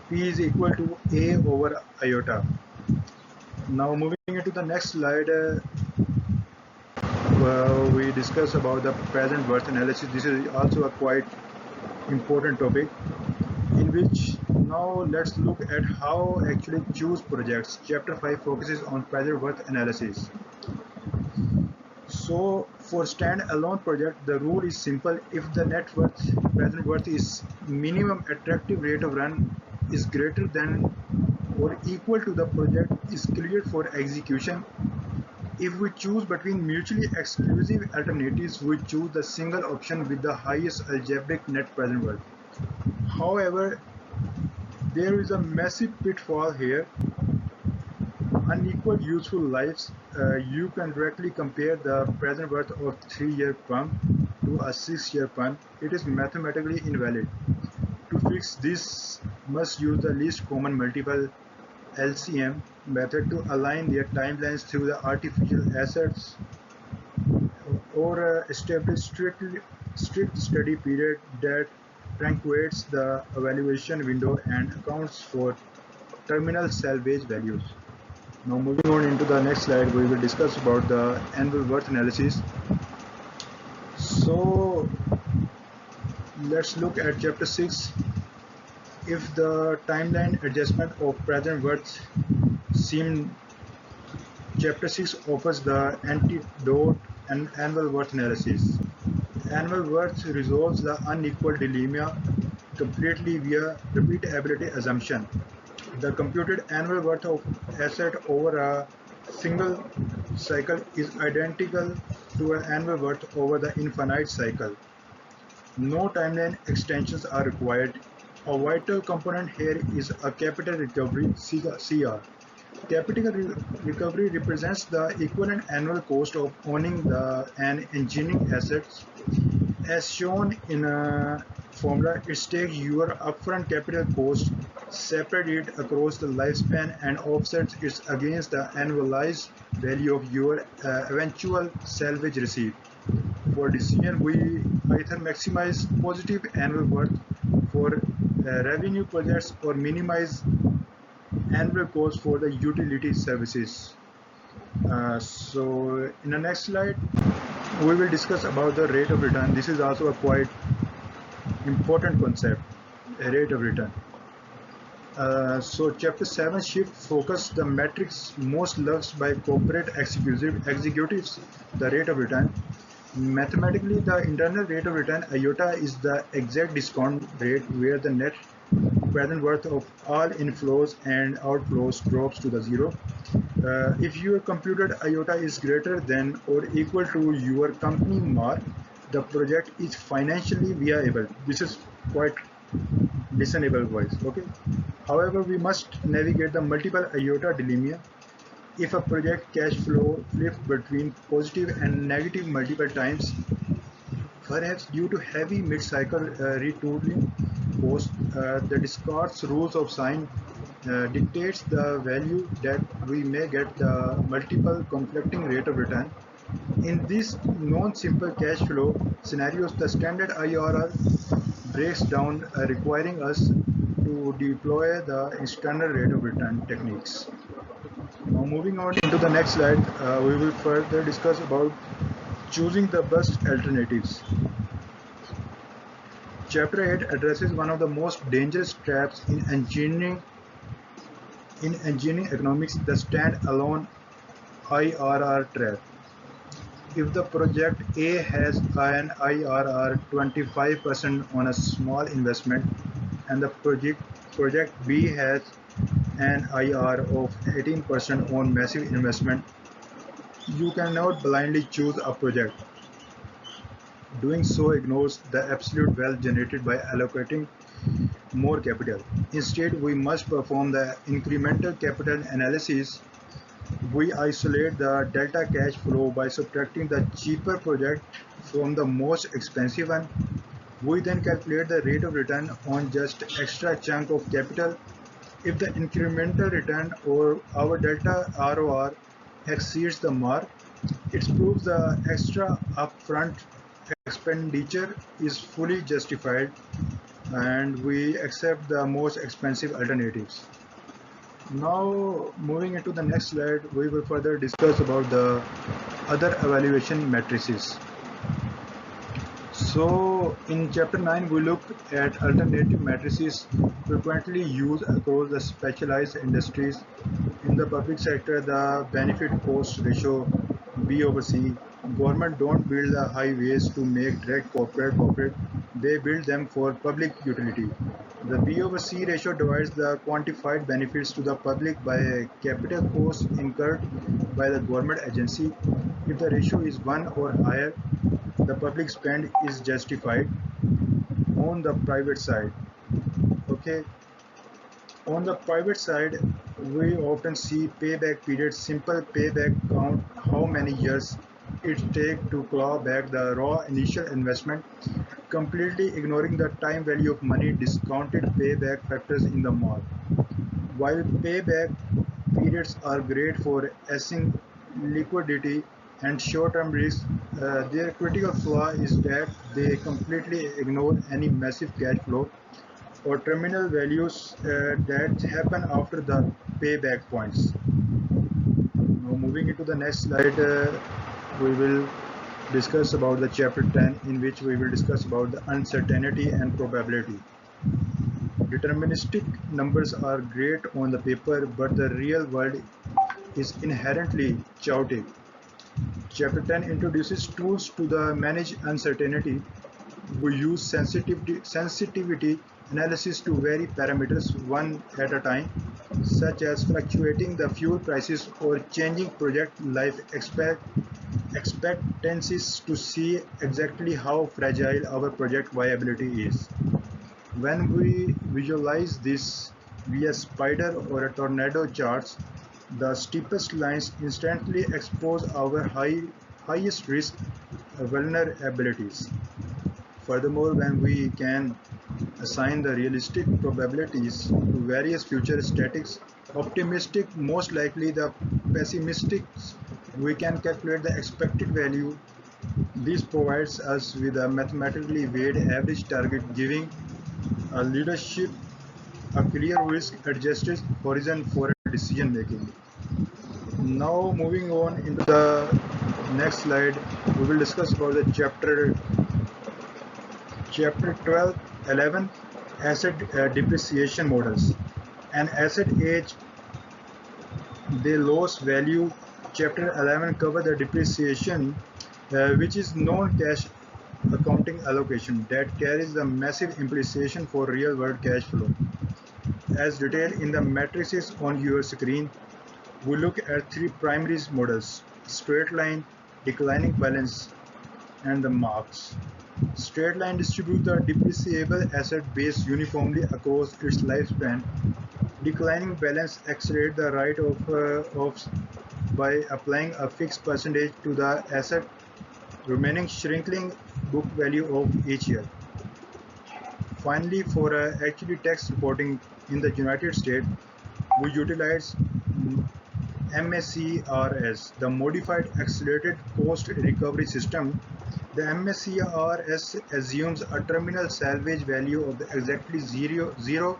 P is equal to A over iota. Now moving into the next slide, we discuss about the present worth analysis. This is also a quite important topic in which now let's look at how actually choose projects. Chapter 5 focuses on present worth analysis. So for stand-alone project, the rule is simple. If the net worth, present worth is minimum attractive rate of run is greater than or equal to the project is cleared for execution. If we choose between mutually exclusive alternatives, we choose the single option with the highest algebraic net present worth. However, there is a massive pitfall here. Unequal useful lives. You can directly compare the present worth of 3-year pump to a 6-year pump. It is mathematically invalid. To fix this, must use the least common multiple LCM method to align their timelines through the artificial assets or establish strict study period that punctuates the evaluation window and accounts for terminal salvage values. Now moving on into the next slide, we will discuss about the annual worth analysis. So let's look at chapter 6. If the timeline adjustment of present worth seemed, chapter 6 offers the antidote and annual worth analysis. Annual worth resolves the unequal dilemma completely via repeatability assumption. The computed annual worth of asset over a single cycle is identical to an annual worth over the infinite cycle. No timeline extensions are required. A vital component here is a capital recovery CR. Capital recovery represents the equivalent annual cost of owning an engineering asset. As shown in a formula, it takes your upfront capital cost, separates it across the lifespan, and offsets it against the annualized value of your eventual salvage receipt. For decision, we either maximize positive annual worth for revenue projects or minimize annual cost for the utility services. So in the next slide, we will discuss about the rate of return. This is also a quite important concept, a rate of return. So chapter 7 shift focus the metrics most loved by corporate executives, the rate of return. Mathematically, the internal rate of return iota is the exact discount rate where the net present worth of all inflows and outflows drops to the zero. If your computed iota is greater than or equal to your company mark, the project is financially viable. This is quite listenable voice. Okay. However, we must navigate the multiple iota dilemma. If a project cash flow flips between positive and negative multiple times, perhaps due to heavy mid-cycle retooling cost, the Descartes rules of sign dictates the value that we may get the multiple conflicting rate of return. In these non-simple cash flow scenarios, the standard IRR breaks down, requiring us to deploy the external rate of return techniques. Now moving on into the next slide, we will further discuss about choosing the best alternatives. Chapter 8 addresses one of the most dangerous traps in engineering economics, the stand-alone IRR trap. If the project A has an IRR 25% on a small investment and the project B has an IR of 18% on massive investment, you cannot blindly choose a project. Doing so ignores the absolute wealth generated by allocating more capital. Instead, we must perform the incremental capital analysis. We isolate the delta cash flow by subtracting the cheaper project from the most expensive one. We then calculate the rate of return on just extra chunk of capital. If the incremental return or our delta ROR exceeds the mark, it proves the extra upfront expenditure is fully justified and we accept the most expensive alternatives. Now moving into the next slide, we will further discuss about the other evaluation matrices. So in chapter 9 we look at alternative matrices frequently used across the specialized industries. In the public sector, the benefit cost ratio B over C. Government don't build the highways to make direct corporate profit, they build them for public utility. The B over C ratio divides the quantified benefits to the public by capital costs incurred by the government agency. If the ratio is 1 or higher, the public spend is justified. On the private side, okay, on the private side, we often see payback periods. Simple payback count how many years it takes to claw back the raw initial investment, completely ignoring the time value of money. Discounted payback factors in the mall. While payback periods are great for assessing liquidity and short-term risk, their critical flaw is that they completely ignore any massive cash flow or terminal values that happen after the payback points. Now moving into the next slide, we will discuss about the chapter 10, in which we will discuss about the uncertainty and probability. Deterministic numbers are great on the paper, but the real world is inherently chaotic. Chapter 10 introduces tools to manage uncertainty. We use sensitivity analysis to vary parameters one at a time, such as fluctuating the fuel prices or changing project life expectancies to see exactly how fragile our project viability is. When we visualize this via spider or a tornado charts, the steepest lines instantly expose our highest risk vulnerabilities. Furthermore, when we can assign the realistic probabilities to various future statics, optimistic, most likely the pessimistic, we can calculate the expected value. This provides us with a mathematically weighted average target, giving a leadership a clear risk-adjusted horizon for decision making. Now moving on into the next slide, we will discuss about the chapter 12, 11, asset depreciation models. An asset age, they lose value. Chapter 11 cover the depreciation, which is non-cash accounting allocation that carries the massive implication for real-world cash flow. As detailed in the matrices on your screen, we look at three primary models: straight line, declining balance, and the marks. Straight line distribute the depreciable asset base uniformly across its lifespan. Declining balance accelerate the write-offs by applying a fixed percentage to the asset remaining shrinking book value of each year. Finally, for actually tax reporting in the United States, we utilize MACRS, the Modified Accelerated Cost Recovery System. The MACRS assumes a terminal salvage value of exactly zero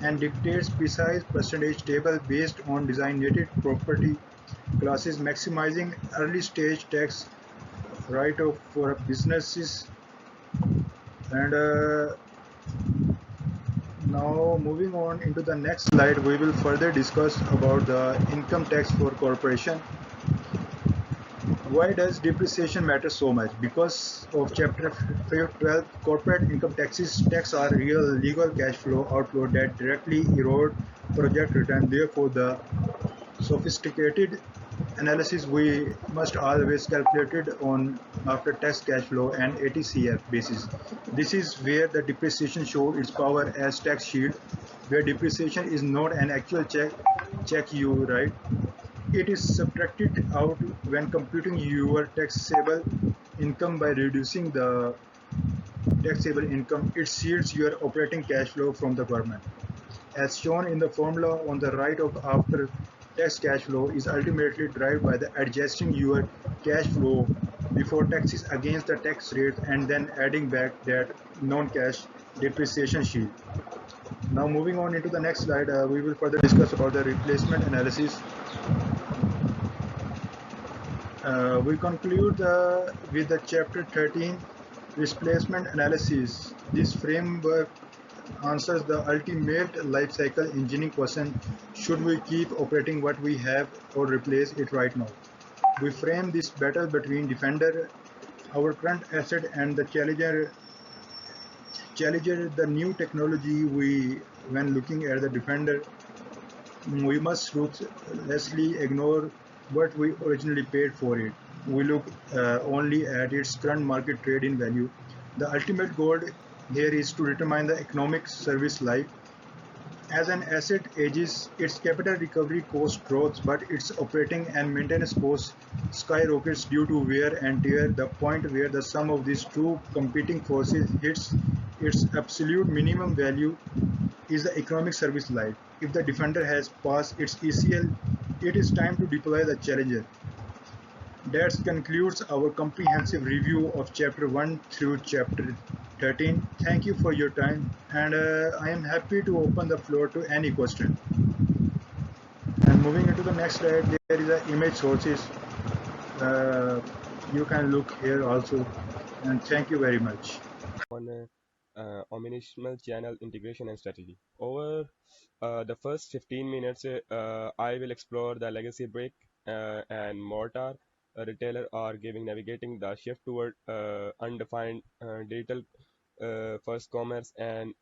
and dictates precise percentage table based on designated property classes, maximizing early stage tax write-off for businesses. And now moving on into the next slide, we will further discuss about the income tax for corporation. Why does depreciation matter so much? Because of chapter 12, corporate income tax are real legal cash flow outflow that directly erode project return. Therefore, the sophisticated analysis we must always calculate it on after tax cash flow and ATCF basis. This is where the depreciation shows its power as tax shield, where depreciation is not an actual check you write. It is subtracted out when computing your taxable income by reducing the taxable income, it shields your operating cash flow from the government. As shown in the formula on the right of after tax cash flow is ultimately derived by the adjusting your cash flow before taxes against the tax rate and then adding back that non-cash depreciation shield. Now moving on into the next slide, we will further discuss about the replacement analysis. We conclude with the chapter 13, replacement analysis. This framework answers the ultimate life cycle engineering question: should we keep operating what we have or replace it right now? We frame this battle between Defender, our current asset, and the Challenger, the new technology. When looking at the Defender, we must ruthlessly ignore what we originally paid for it. We look only at its current market trade-in value. The ultimate goal here is to determine the economic service life. As an asset ages, its capital recovery cost drops, but its operating and maintenance cost skyrockets due to wear and tear, the point where the sum of these two competing forces hits its absolute minimum value is the economic service life. If the Defender has passed its ECL, it is time to deploy the Challenger. That concludes our comprehensive review of Chapter 1 through Chapter 13. Thank you for your time, and I am happy to open the floor to any question. And moving into the next slide, there is a image sources. Uh, you can look here also, and thank you very much. On omnichannel channel integration and strategy. Over the first 15 minutes, I will explore the legacy brick and mortar retailer are giving navigating the shift toward undefined digital first commerce, and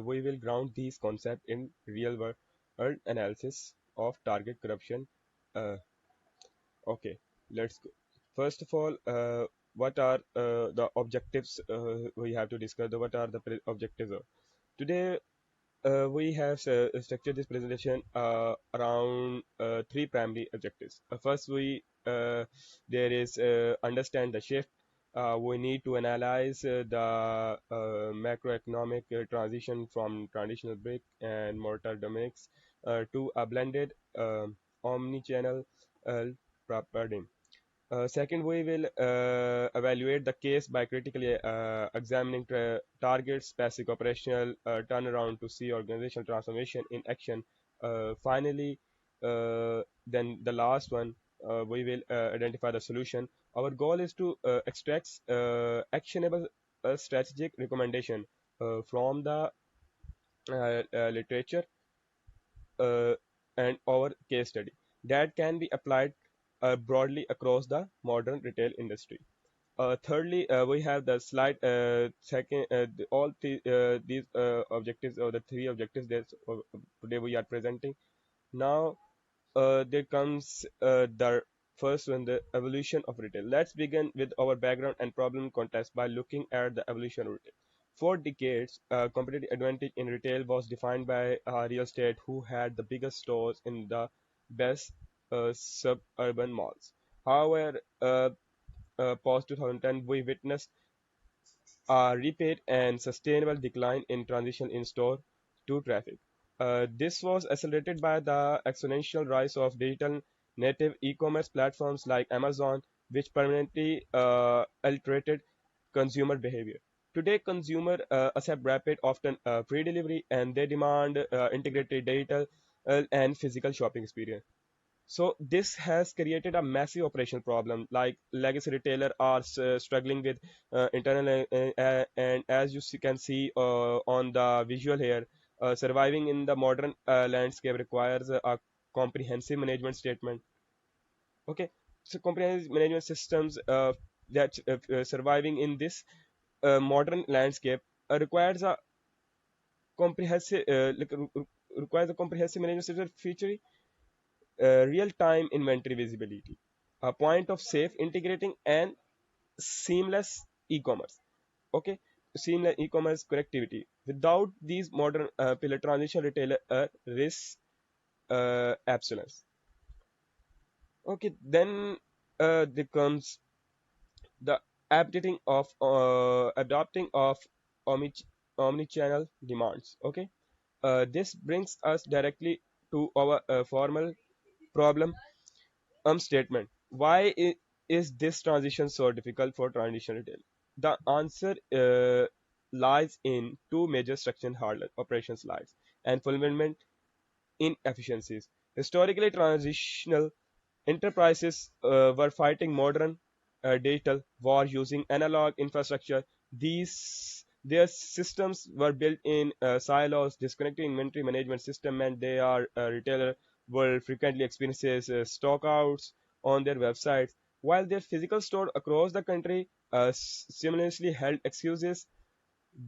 we will ground these concepts in real world analysis of target corruption. Uh, okay, let's go. First of all, what are the objectives we have to discuss? What are the objectives? Today, we have structured this presentation around three primary objectives. First, there is understand the shift. We need to analyze macroeconomic transition from traditional brick and mortar domains to a blended omni-channel uh, paradigm. Second, we will evaluate the case by critically examining targets, specific operational turnaround to see organizational transformation in action. Finally, then the last one, we will identify the solution. Our goal is to extract actionable strategic recommendation from the literature uh, and our case study that can be applied broadly across the modern retail industry. Thirdly, we have the slide. Second, all these objectives or the three objectives that today we are presenting. Now, there comes the first one, the evolution of retail. Let's begin with our background and problem context by looking at the evolution of retail. For decades, competitive advantage in retail was defined by real estate who had the biggest stores in the best suburban malls. However, post 2010, we witnessed a rapid and sustainable decline in transition in store to traffic. This was accelerated by the exponential rise of digital native e-commerce platforms like Amazon, which permanently alterated consumer behavior. Today, consumers accept rapid, often free delivery, and they demand integrated digital and physical shopping experience. So this has created a massive operational problem. Like legacy retailer are struggling with internal and as you can see on the visual here, surviving in the modern landscape requires a comprehensive management statement. Okay, so comprehensive management systems that surviving in this modern landscape requires a comprehensive requires a comprehensive management system featuring real-time inventory visibility, a point of safe integrating and seamless e-commerce. Okay, seamless e-commerce connectivity. Without these modern pillar transition retailer risks obsolescence. Okay, then there comes the adapting of omni-channel demands. Okay, this brings us directly to our formal problem statement. Why is this transition so difficult for traditional retail? The answer lies in two major structural hardware operations lies and fulfillment inefficiencies. Historically, transitional enterprises were fighting modern digital war using analog infrastructure. Their systems were built in silos. Disconnecting inventory management system meant they are retailer will frequently experiences stockouts on their websites, while their physical store across the country simultaneously held excuses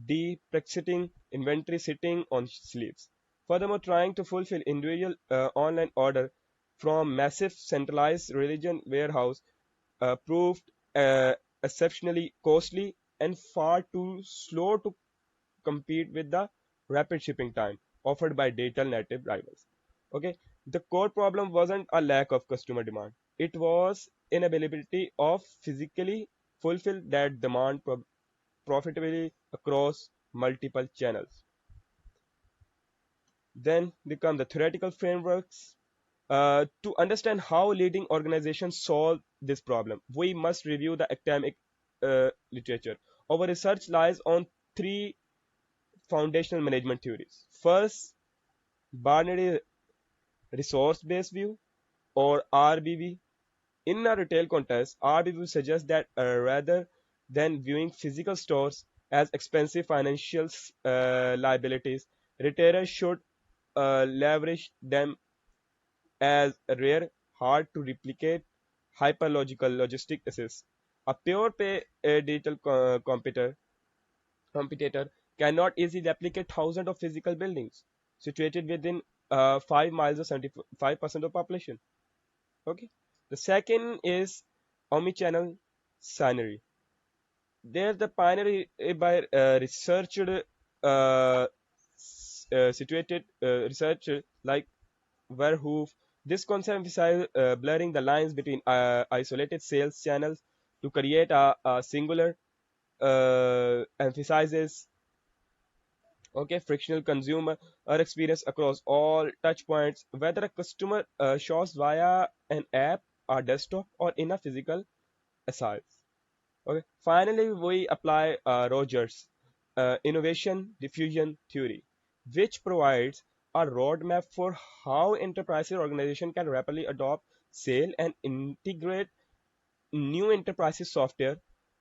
depreciating inventory sitting on sleeves. Furthermore, trying to fulfill individual online order from massive centralized religion warehouse proved exceptionally costly and far too slow to compete with the rapid shipping time offered by digital native rivals. Okay, the core problem wasn't a lack of customer demand; it was inability of physically fulfill that demand profitably across multiple channels. Then become the theoretical frameworks. To understand how leading organizations solve this problem, we must review the academic literature. Our research lies on three foundational management theories. First, binary resource-based view or RBV. In a retail context, RBV suggests that rather than viewing physical stores as expensive financial liabilities, retailers should leverage them as rare, hard to replicate hyperlogical logistic assets. A pure pay digital competitor cannot easily replicate thousands of physical buildings situated within 5 miles of 75% of population. Okay. The second is omnichannel scenery. There, the pioneer by researched situated research like Verhoeven. This concept emphasizes blurring the lines between isolated sales channels to create a singular emphasizes frictional consumer or experience across all touch points, whether a customer shops via an app or desktop or in a physical asset. Okay. Finally, we apply Rogers' innovation diffusion theory, which provides a roadmap for how enterprise organization can rapidly adopt, sell, and integrate new enterprise software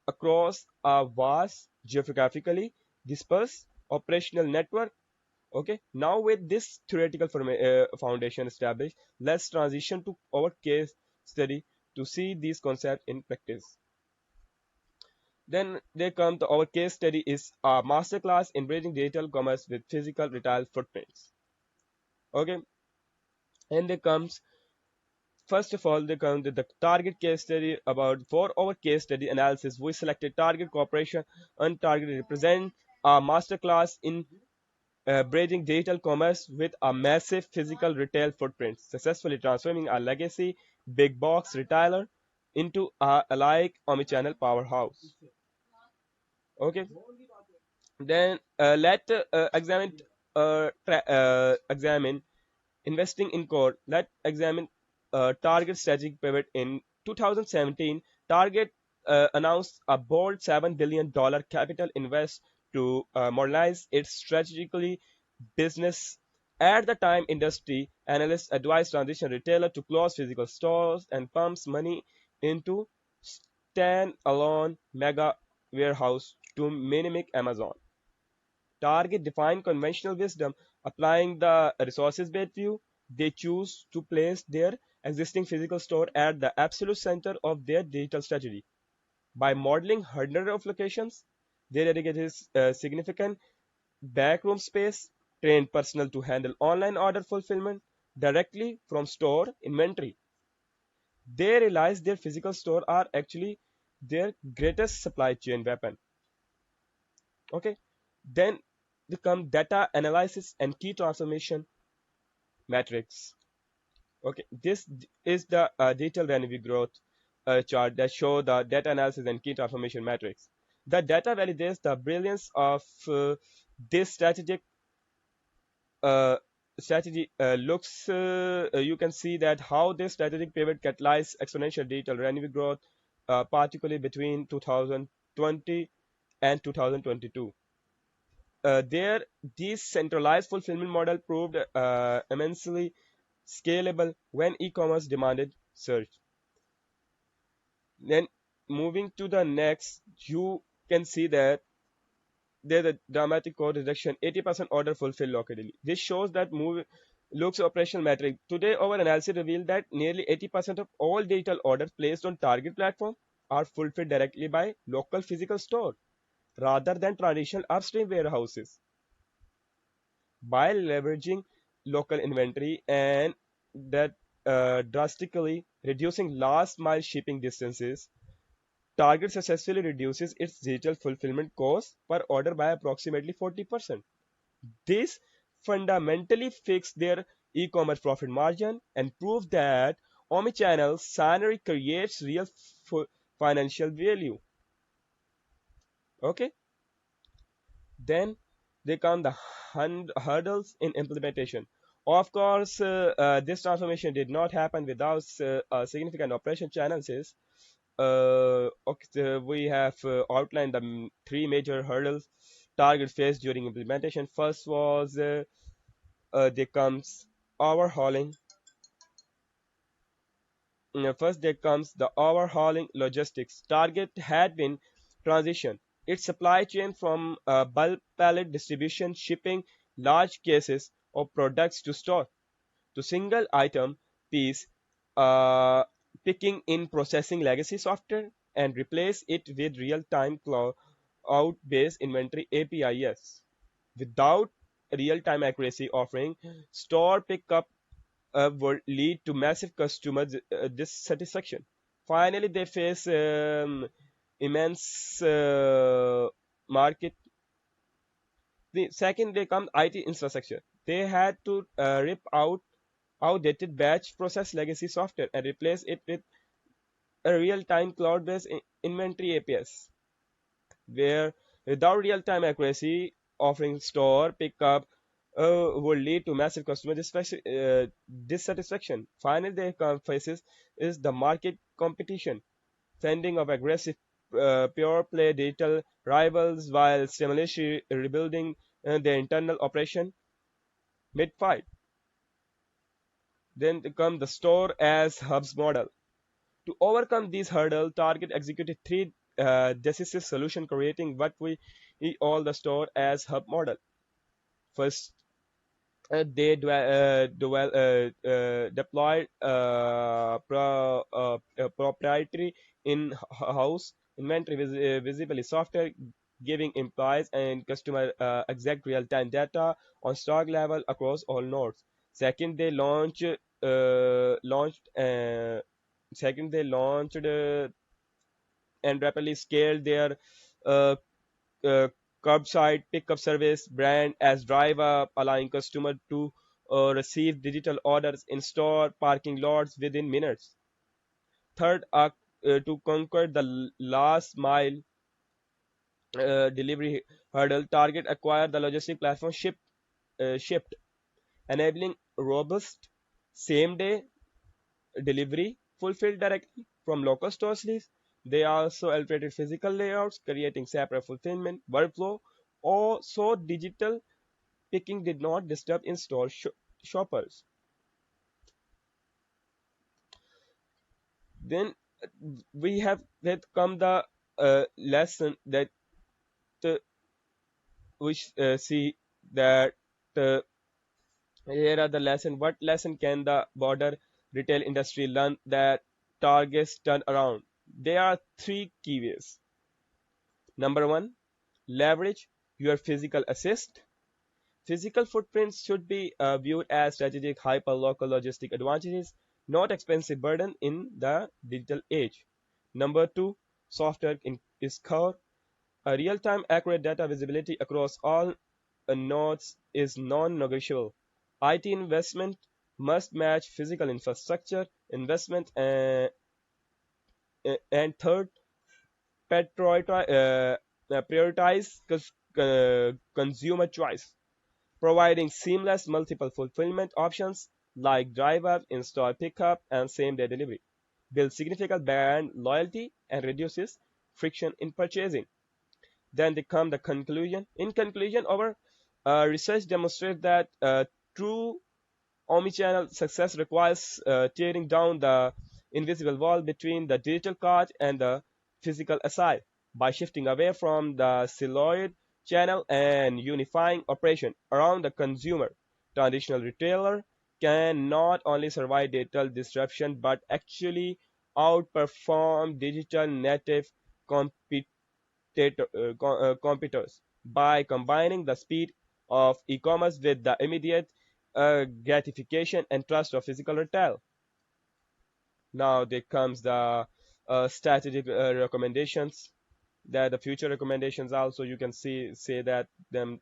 across a vast geographically dispersed operational network. Okay, now with this theoretical foundation established, let's transition to our case study to see these concepts in practice. Then they come to our case study is a masterclass in bridging digital commerce with physical retail footprints. Okay, and they comes first of all they come to the target case study. About for our case study analysis, we selected target corporation and target represent a masterclass in bridging digital commerce with a massive physical retail footprint, successfully transforming a legacy big box retailer into a alike omnichannel powerhouse. Okay, then examine investing in core. Let's examine Target strategic pivot in 2017. Target announced a bold $7 billion capital invest to modernize its strategically business. At the time, industry analysts advised transition retailer to close physical stores and pumps money into stand-alone mega warehouse to mimic Amazon. Target defined conventional wisdom, applying the resources-based view. They choose to place their existing physical store at the absolute center of their digital strategy. By modeling hundreds of locations, they dedicated significant backroom space, trained personnel to handle online order fulfillment directly from store inventory. They realize their physical store are actually their greatest supply chain weapon. Okay, then become data analysis and key transformation matrix. Okay, this is the detailed revenue growth chart that show the data analysis and key transformation matrix. The data validates the brilliance of this uh, strategy. You can see that how this strategic pivot catalyzed exponential digital revenue growth, particularly between 2020 and 2022. Their decentralized fulfillment model proved immensely scalable when e-commerce demanded surged. Then moving to the next, you can see that there's a dramatic code reduction, 80% order fulfilled locally. This shows that move looks operational metric. Today, our analysis revealed that nearly 80% of all digital orders placed on target platform are fulfilled directly by local physical store rather than traditional upstream warehouses. By leveraging local inventory and that drastically reducing last mile shipping distances, Target successfully reduces its digital fulfillment cost per order by approximately 40%. This fundamentally fixed their e-commerce profit margin and proved that omnichannel scenario creates real financial value. Okay, then they come the hurdles in implementation. Of course, this transformation did not happen without significant operation challenges. Okay, so we have outlined the three major hurdles Target faced during implementation. First was there comes overhauling. First, there comes the overhauling logistics. Target had been transitioned its supply chain from bulk pallet distribution, shipping large cases of products to store, to single item piece uh, picking in processing legacy software and replace it with real time cloud based inventory APIs. Without real time accuracy offering, store pickup would lead to massive customer dissatisfaction. Finally, they face immense market. The second, they come IT infrastructure. They had to rip out outdated batch process legacy software and replace it with a real-time cloud-based inventory APS, where without real-time accuracy, offering store pickup would lead to massive customer dissatisfaction. Finally, the faces is the market competition, fending of aggressive pure play digital rivals while simultaneously rebuilding their internal operation mid-fight. Then come the store as hubs model. To overcome these hurdles, Target executed three decisive solutions, creating what we all the store as hub model. First, they deployed proprietary in-house inventory visibly software, giving employees and customer exact real-time data on stock level across all nodes. Second, they launched. Second, they launched and rapidly scaled their uh, uh, curbside pickup service brand as Drive Up, allowing customers to receive digital orders in store parking lots within minutes. Third, to conquer the last mile delivery hurdle, Target acquired the logistic platform Shipped, enabling robust same-day delivery fulfilled directly from local stores leads. They also altered physical layouts, creating separate fulfillment workflow, or so digital picking did not disturb in-store shoppers. Then we have that come the lesson that uh, we see that uh, here are the lesson. What lesson can the border retail industry learn that targets turn around? There are three key ways. Number one, leverage your physical assist. Physical footprints should be viewed as strategic hyper-local logistic advantages, not expensive burden in the digital age. Number two, software is core. A real-time accurate data visibility across all nodes is non-negotiable. IT investment must match physical infrastructure investment, and third, prioritize consumer choice, providing seamless multiple fulfillment options like drive up, in-store pickup, and same-day delivery, builds significant brand loyalty and reduces friction in purchasing. Then they come the conclusion. In conclusion, our research demonstrates that true omnichannel success requires tearing down the invisible wall between the digital cart and the physical aside by shifting away from the siloed channel and unifying operation around the consumer. Traditional retailer can not only survive digital disruption but actually outperform digital native competitors by combining the speed of e-commerce with the immediate gratification and trust of physical retail. Now there comes the strategic recommendations. That the future recommendations also you can see say that them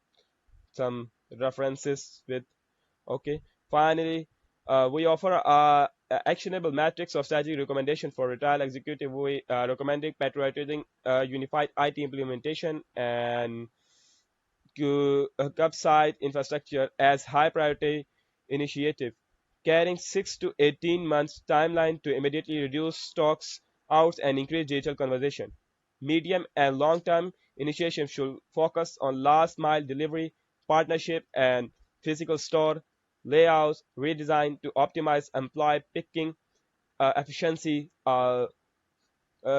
some references with. Okay. Finally, we offer a actionable matrix of strategic recommendation for retail executive. We recommending prioritizing unified IT implementation and website infrastructure as high priority initiative, carrying 6 to 18 months timeline to immediately reduce stocks outs and increase digital conversion. Medium and long-term initiatives should focus on last mile delivery, partnership, and physical store layouts redesign to optimize employee efficiency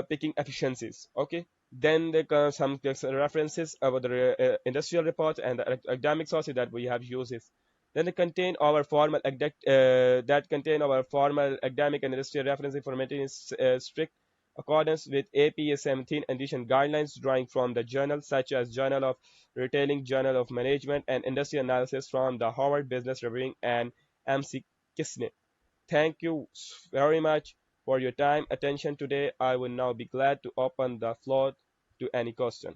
picking efficiencies. Okay. Then there are some references about the industrial report and the academic sources that we have uses. Then they contain our formal that contain our formal academic and industrial references for maintaining strict accordance with APA 17 edition guidelines drawing from the journals such as Journal of Retailing, Journal of Management, and Industry Analysis from the Harvard Business Review and MC Kisne. Thank you very much for your time attention today. I will now be glad to open the floor to any question.